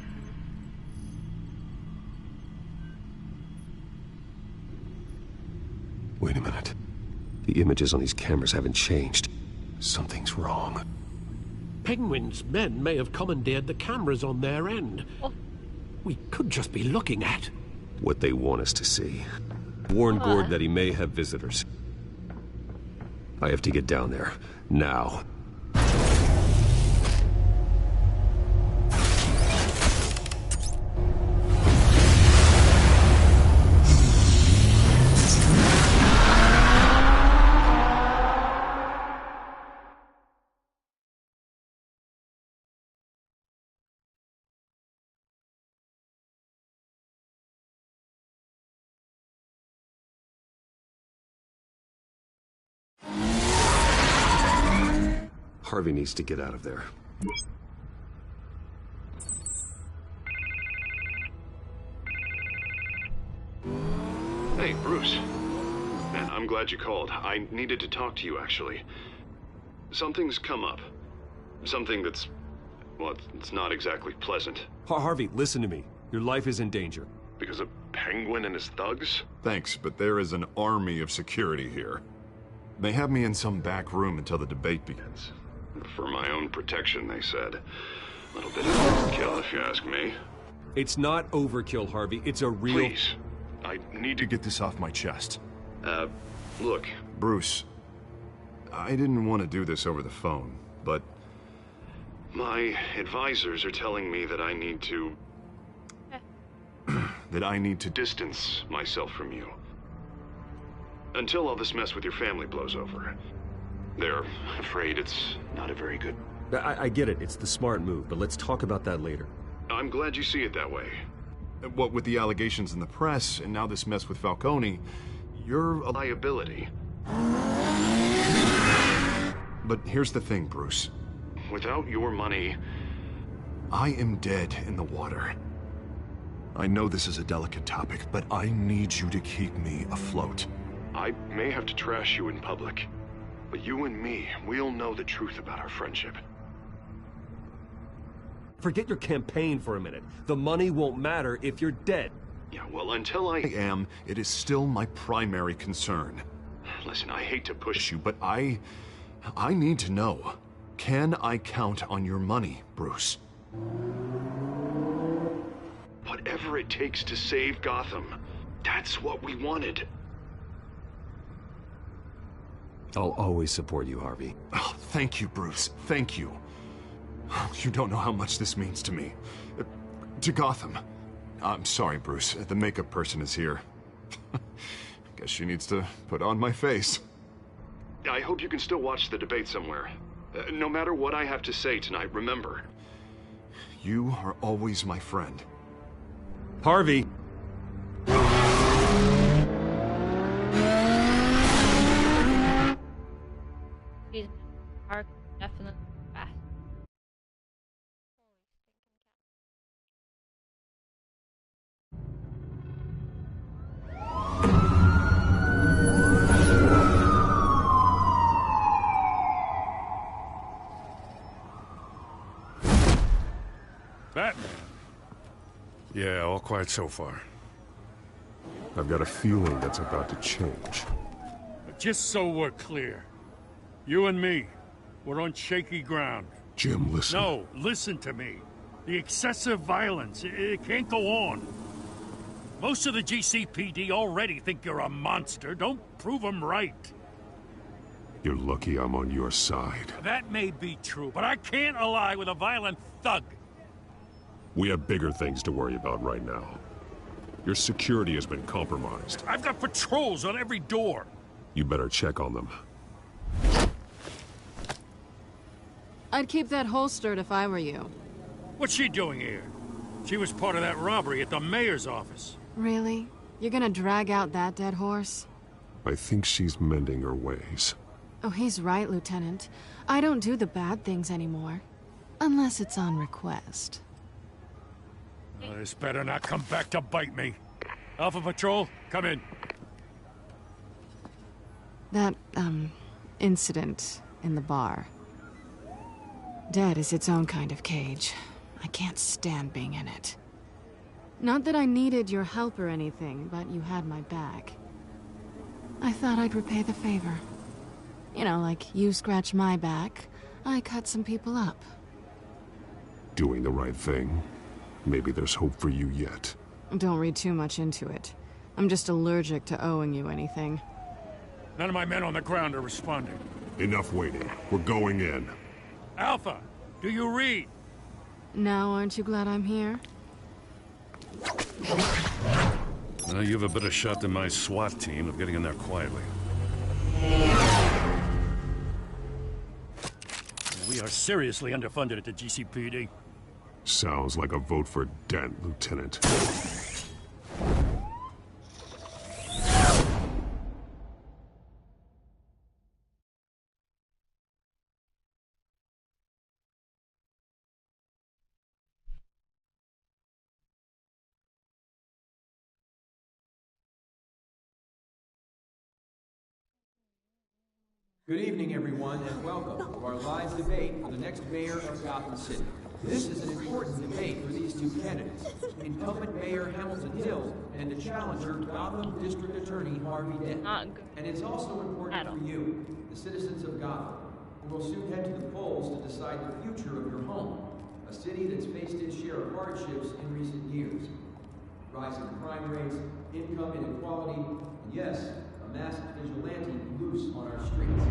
Wait a minute. The images on these cameras haven't changed. Something's wrong. Penguin's men may have commandeered the cameras on their end. We could just be looking at what they want us to see. Warn Gord that he may have visitors. I have to get down there. Now. Harvey needs to get out of there. Hey, Bruce. Man, I'm glad you called. I needed to talk to you, actually. Something's come up. Something that's... well, it's not exactly pleasant. Harvey, listen to me. Your life is in danger. Because of Penguin and his thugs? Thanks, but there is an army of security here. They have me in some back room until the debate begins. For my own protection, they said. A little bit of overkill, if you ask me. It's not overkill, Harvey. It's a real... Please. I need to get this off my chest. Look. Bruce, I didn't want to do this over the phone, but... my advisors are telling me that I need to... that I need to distance myself from you. Until all this mess with your family blows over. They're afraid it's not a very good... I get it. It's the smart move, but let's talk about that later. I'm glad you see it that way. What with the allegations in the press, and now this mess with Falcone, you're a liability. But here's the thing, Bruce. Without your money, I am dead in the water. I know this is a delicate topic, but I need you to keep me afloat. I may have to trash you in public, but you and me, we'll know the truth about our friendship. Forget your campaign for a minute. The money won't matter if you're dead. Yeah, well, until I am, it is still my primary concern. Listen, I hate to push you, but I need to know. Can I count on your money, Bruce? Whatever it takes to save Gotham, that's what we wanted. I'll always support you, Harvey. Oh, thank you, Bruce. Thank you. You don't know how much this means to me. To Gotham. I'm sorry, Bruce. The makeup person is here. Guess she needs to put on my face. I hope you can still watch the debate somewhere. No matter what I have to say tonight, remember. You are always my friend. Harvey! These are definitely fast. Batman? Yeah, all quiet so far. I've got a feeling that's about to change. But just so we're clear, you and me, we're on shaky ground. Jim, listen. No, listen to me. The excessive violence, it can't go on. Most of the GCPD already think you're a monster. Don't prove them right. You're lucky I'm on your side. That may be true, but I can't ally with a violent thug. We have bigger things to worry about right now. Your security has been compromised. I've got patrols on every door. You better check on them. I'd keep that holstered if I were you. What's she doing here? She was part of that robbery at the mayor's office. Really? You're gonna drag out that dead horse? I think she's mending her ways. Oh, he's right, Lieutenant. I don't do the bad things anymore. Unless it's on request. This better not come back to bite me. Alpha Patrol, come in. That, incident in the bar. Dead is its own kind of cage. I can't stand being in it. Not that I needed your help or anything, but you had my back. I thought I'd repay the favor. You know, like you scratch my back, I cut some people up. Doing the right thing. Maybe there's hope for you yet. Don't read too much into it. I'm just allergic to owing you anything. None of my men on the ground are responding. Enough waiting. We're going in. Alpha, do you read? Now, aren't you glad I'm here? Well, you have a better shot than my SWAT team of getting in there quietly. We are seriously underfunded at the GCPD. Sounds like a vote for Dent, Lieutenant. Good evening, everyone, and welcome to our live debate for the next mayor of Gotham City. This is an important debate for these two candidates, incumbent Mayor Hamilton Hill and the challenger, Gotham District Attorney Harvey Dent. And it's also important for you, the citizens of Gotham, who will soon head to the polls to decide the future of your home, a city that's faced its share of hardships in recent years. Rising crime rates, income inequality, and yes, a masked vigilante loose on our streets.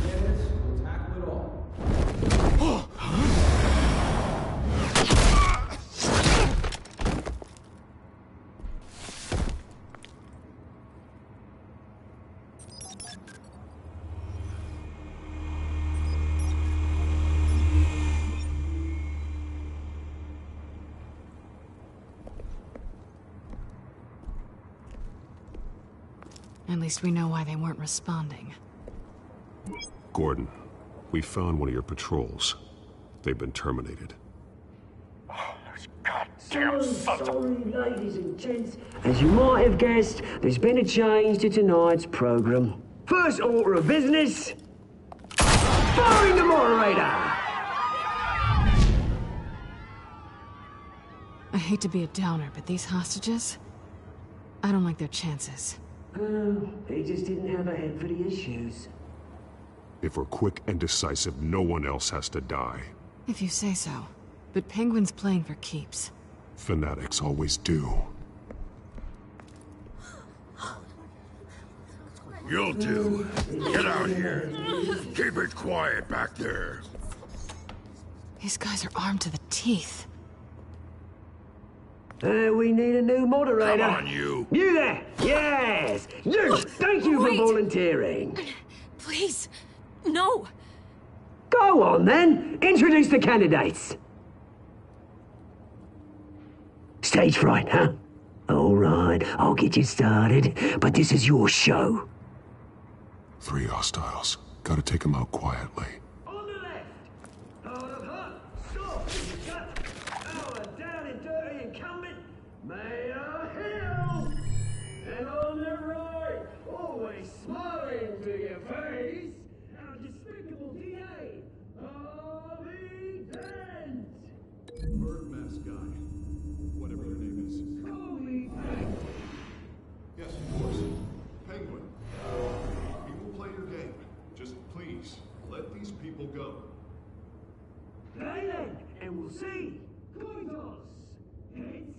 The candidates will tackle it all. At least we know why they weren't responding. Gordon, we found one of your patrols. They've been terminated. So sorry, ladies and gents. As you might have guessed, there's been a change to tonight's program. First order of business, firing the moderator! I hate to be a downer, but these hostages, I don't like their chances. Oh, he just didn't have a head for the issues. If we're quick and decisive, no one else has to die. If you say so. But Penguin's playing for keeps. Fanatics always do. You'll do. Get out here. Keep it quiet back there. These guys are armed to the teeth. We need a new moderator. Come on, you. You there! Yes! You! Thank you for volunteering. Please, no. Go on, then. Introduce the candidates. Stage fright, huh? All right, I'll get you started, but this is your show. 3 hostiles. Gotta take them out quietly. On the left, hard of heart, soft, gut, our down and dirty incumbent, Mayor Hill. And on the right, always smiling to your face, our despicable DA, Harvey Dent. Bird mask guy. Whatever your name is. Call me Penguin. Yes, of course. Penguin. We will play your game. Just please, let these people go. Play then, and we'll see. Coin toss. Heads.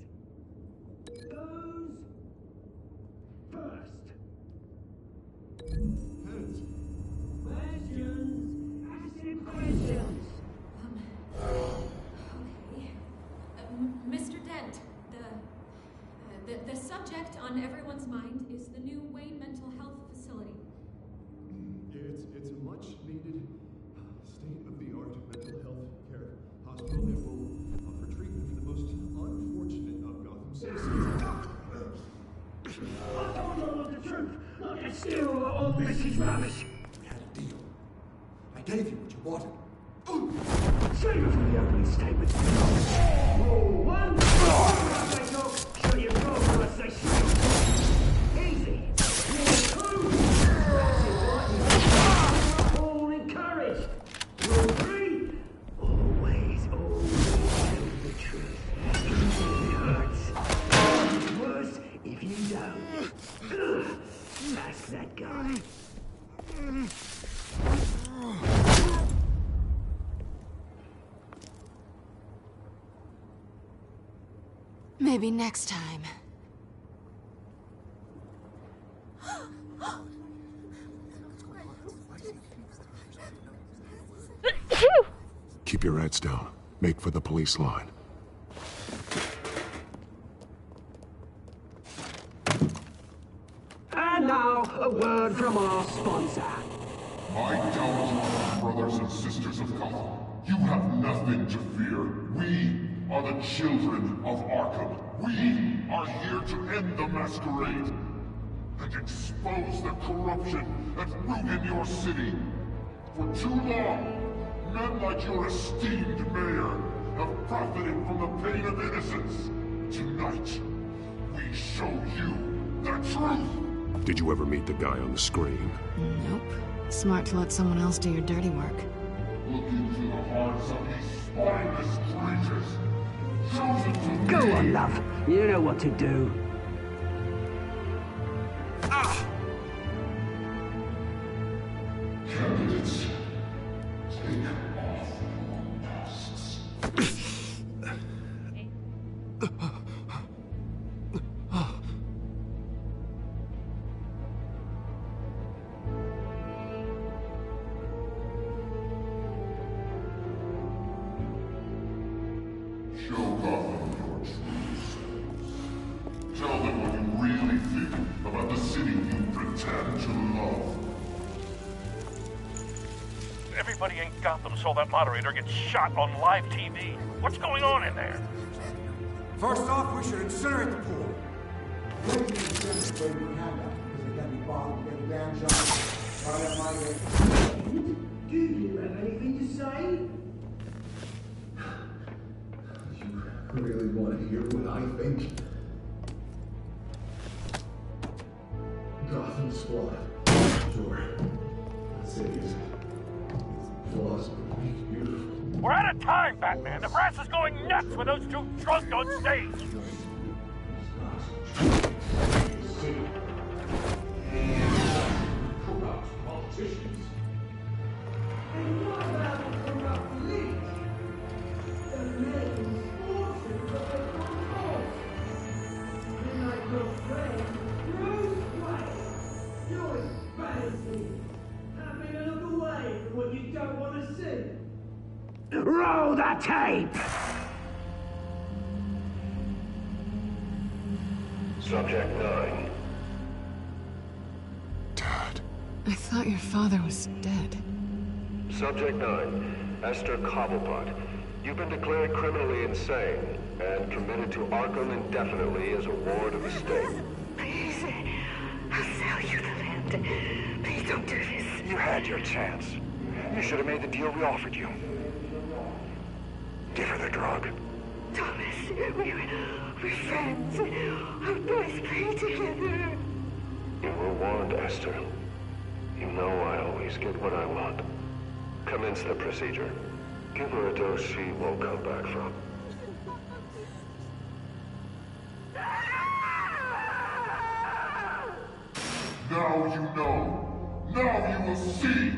Goes first. Heads. Questions. Ask him questions. Mr. Dent, the subject on everyone's mind is the new Wayne Mental Health Facility. It's a much-needed, state-of-the-art mental health care hospital that will offer treatment for the most unfortunate of Gotham citizens. I told you all the truth. Look at still all this is rubbish. We had a deal. I gave you what you wanted. Save it for the opening statement. Rule 1. They talk, show your program as they shoot. Easy. Rule 2. All encouraged. Rule 3. Always tell the truth. Even if it hurts. It's worse if you don't. Ask that guy. Maybe next time. Keep your heads down. Make for the police line. And now, a word from our sponsor. My gallant brothers and sisters of Gotham, you have nothing to fear. We are the children of Arkham. We are here to end the masquerade and expose the corruption that ruined your city. For too long, men like your esteemed mayor have profited from the pain of innocence. Tonight, we show you the truth. Did you ever meet the guy on the screen? Nope. Smart to let someone else do your dirty work. Look into the hearts of these spineless creatures. Chosen to Go be. on, love. You know what to do. Candidates, take off your masks. Show Gotham your true selves. Tell them what you really feel about the city you pretend to love. Everybody in Gotham saw that moderator get shot on live TV. What's going on in there? First off, we should incinerate the pool. Do you have anything to say? You really want to hear what I think? Gotham Squad. Sure. The city is flawless, but beautiful. We're out of time, Batman. The brass is going nuts with those two drunk on stage. Corrupt politicians. And what about the corrupt elite? The men's forces of the concourse. And like your friend, Bruce Wayne, you're embarrassing. Having a look away from what you don't want to see. Roll the tape! Subject 9. I thought your father was dead. Subject 9, Esther Cobblepot. You've been declared criminally insane and committed to Arkham indefinitely as a ward of the state. Please, I'll sell you the land. Please don't do this. You had your chance. You should have made the deal we offered you. Give her the drug. Thomas, we're friends. Our boys play together. You were warned, Esther. You know I always get what I want. Commence the procedure. Give her a dose she won't come back from. Now you know. Now you will see.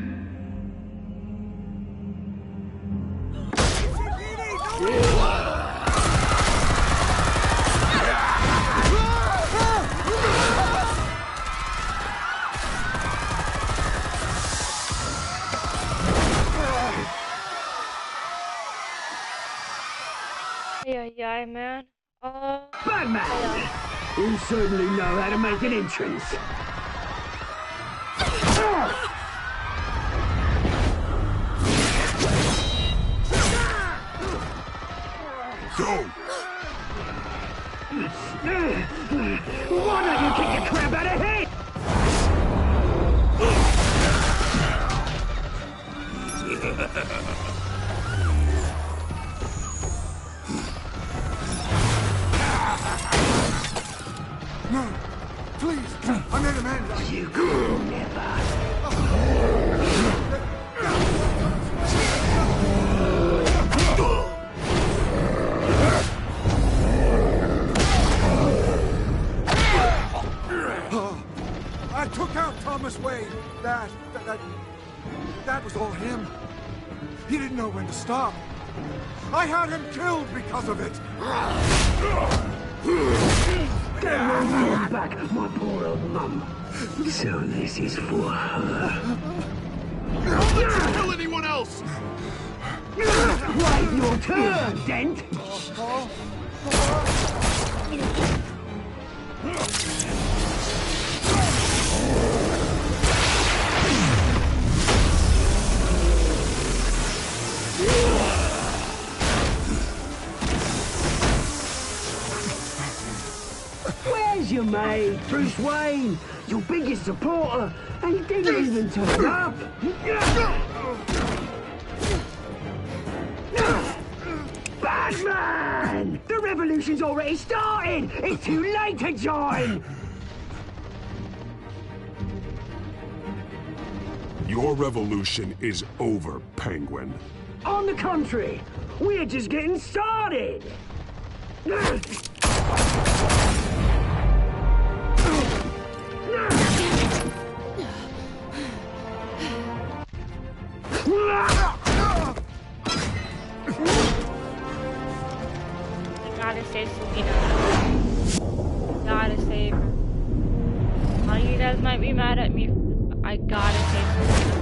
Yeah, man. Oh. Batman! You certainly know how to make an entrance. Go! Why don't you kick the crap out of him? No, please, I made amends. You could never. I took out Thomas Wayne. That was all him. He didn't know when to stop. I had him killed because of it. Get back, my poor old mum. So this is for her. Don't let you kill anyone else! Wait your turn, Dent! Where's your mate, Bruce Wayne? Your biggest supporter, and he didn't even turn up! Batman! The revolution's already started! It's too late to join! Your revolution is over, Penguin. On the contrary, we're just getting started! Gotta save Selena. Gotta save her. All you guys might be mad at me for this, but I gotta save Selena.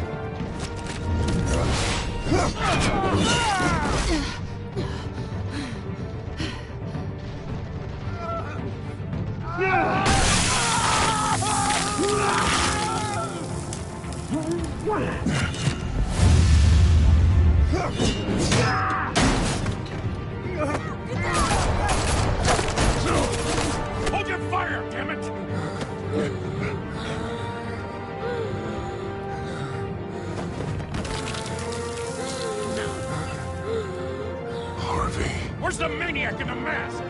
Hold your fire, damn it! Harvey. Where's the maniac in the mask?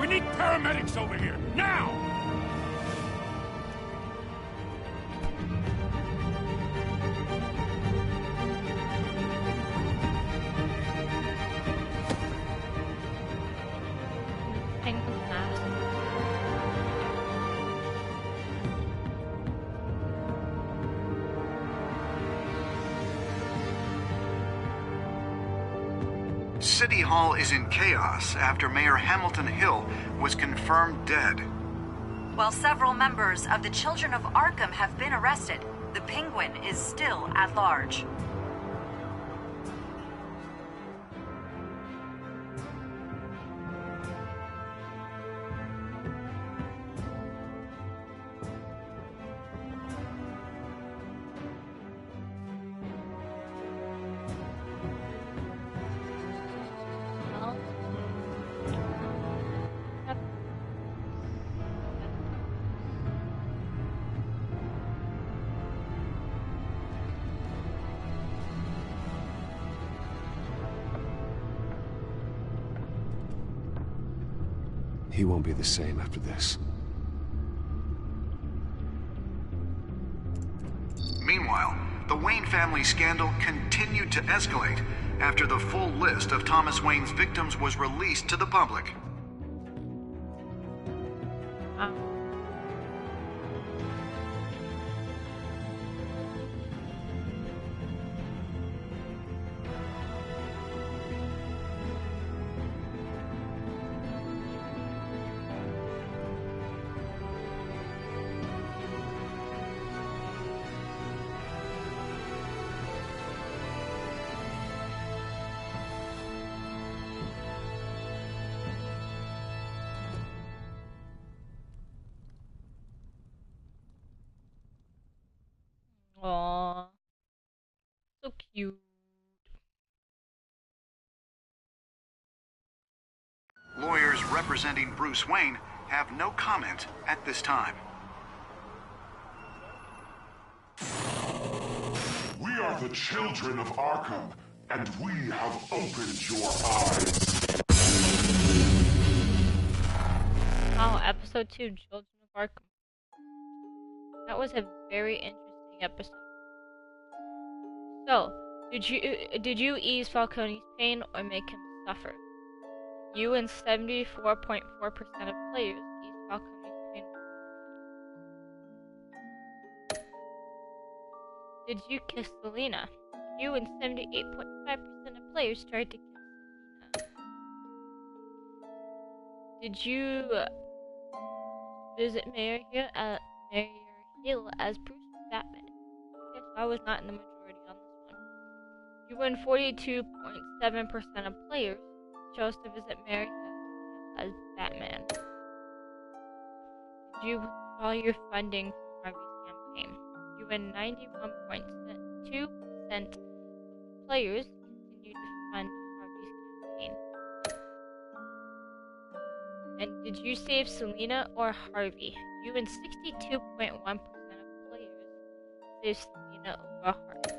We need paramedics over here, now! Penguin's mask. City Hall is in chaos after Mayor Hamilton Hill was confirmed dead. While several members of the Children of Arkham have been arrested, the Penguin is still at large. He won't be the same after this. Meanwhile, the Wayne family scandal continued to escalate after the full list of Thomas Wayne's victims was released to the public. Aww. So cute. Lawyers representing Bruce Wayne have no comment at this time. We are the children of Arkham, and we have opened your eyes. Oh, episode 2, Children of Arkham. That was a very interesting episode. So, did you ease Falcone's pain or make him suffer? You and 74.4% of players ease Falcone's pain. Did you kiss Selena? You and 78.5% of players tried to kiss Selena. did you visit Mayor Hill as Bruce Batman? Yes, I was not in the majority on this one. You win 42.7% of players chose to visit Mayor Hill as Batman. Did you withdraw your funding from Harvey's campaign? You win 91.2% of players continue to fund Harvey's campaign. And did you save Selena or Harvey? You and 62.1% of players saved Selena over Harvey.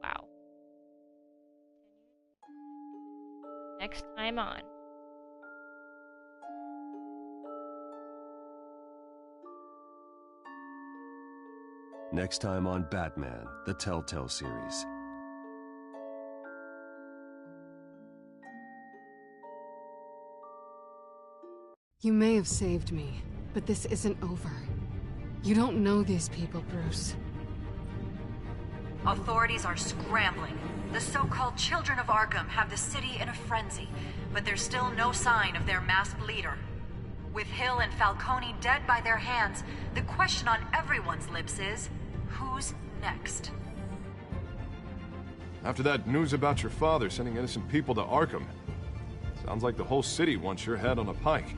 Wow. Next time on. Next time on Batman, the Telltale series. You may have saved me, but this isn't over. You don't know these people, Bruce. Authorities are scrambling. The so-called Children of Arkham have the city in a frenzy, but there's still no sign of their masked leader. With Hill and Falcone dead by their hands, the question on everyone's lips is, who's next? After that news about your father sending innocent people to Arkham, sounds like the whole city wants your head on a pike.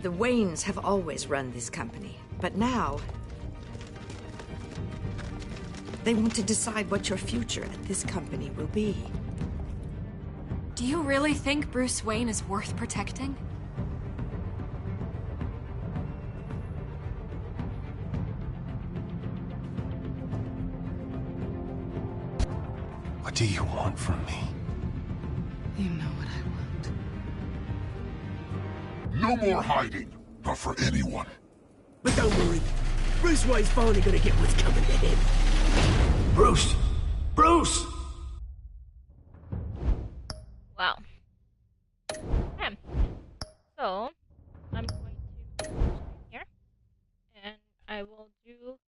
The Waynes have always run this company, but now they want to decide what your future at this company will be. Do you really think Bruce Wayne is worth protecting? What do you want from me? You know what I want. No more hiding, not for anyone. But don't worry, Bruce Wayne's finally gonna get what's coming to him. Bruce! Bruce! Wow. Okay. So, I'm going to finish here, and I will do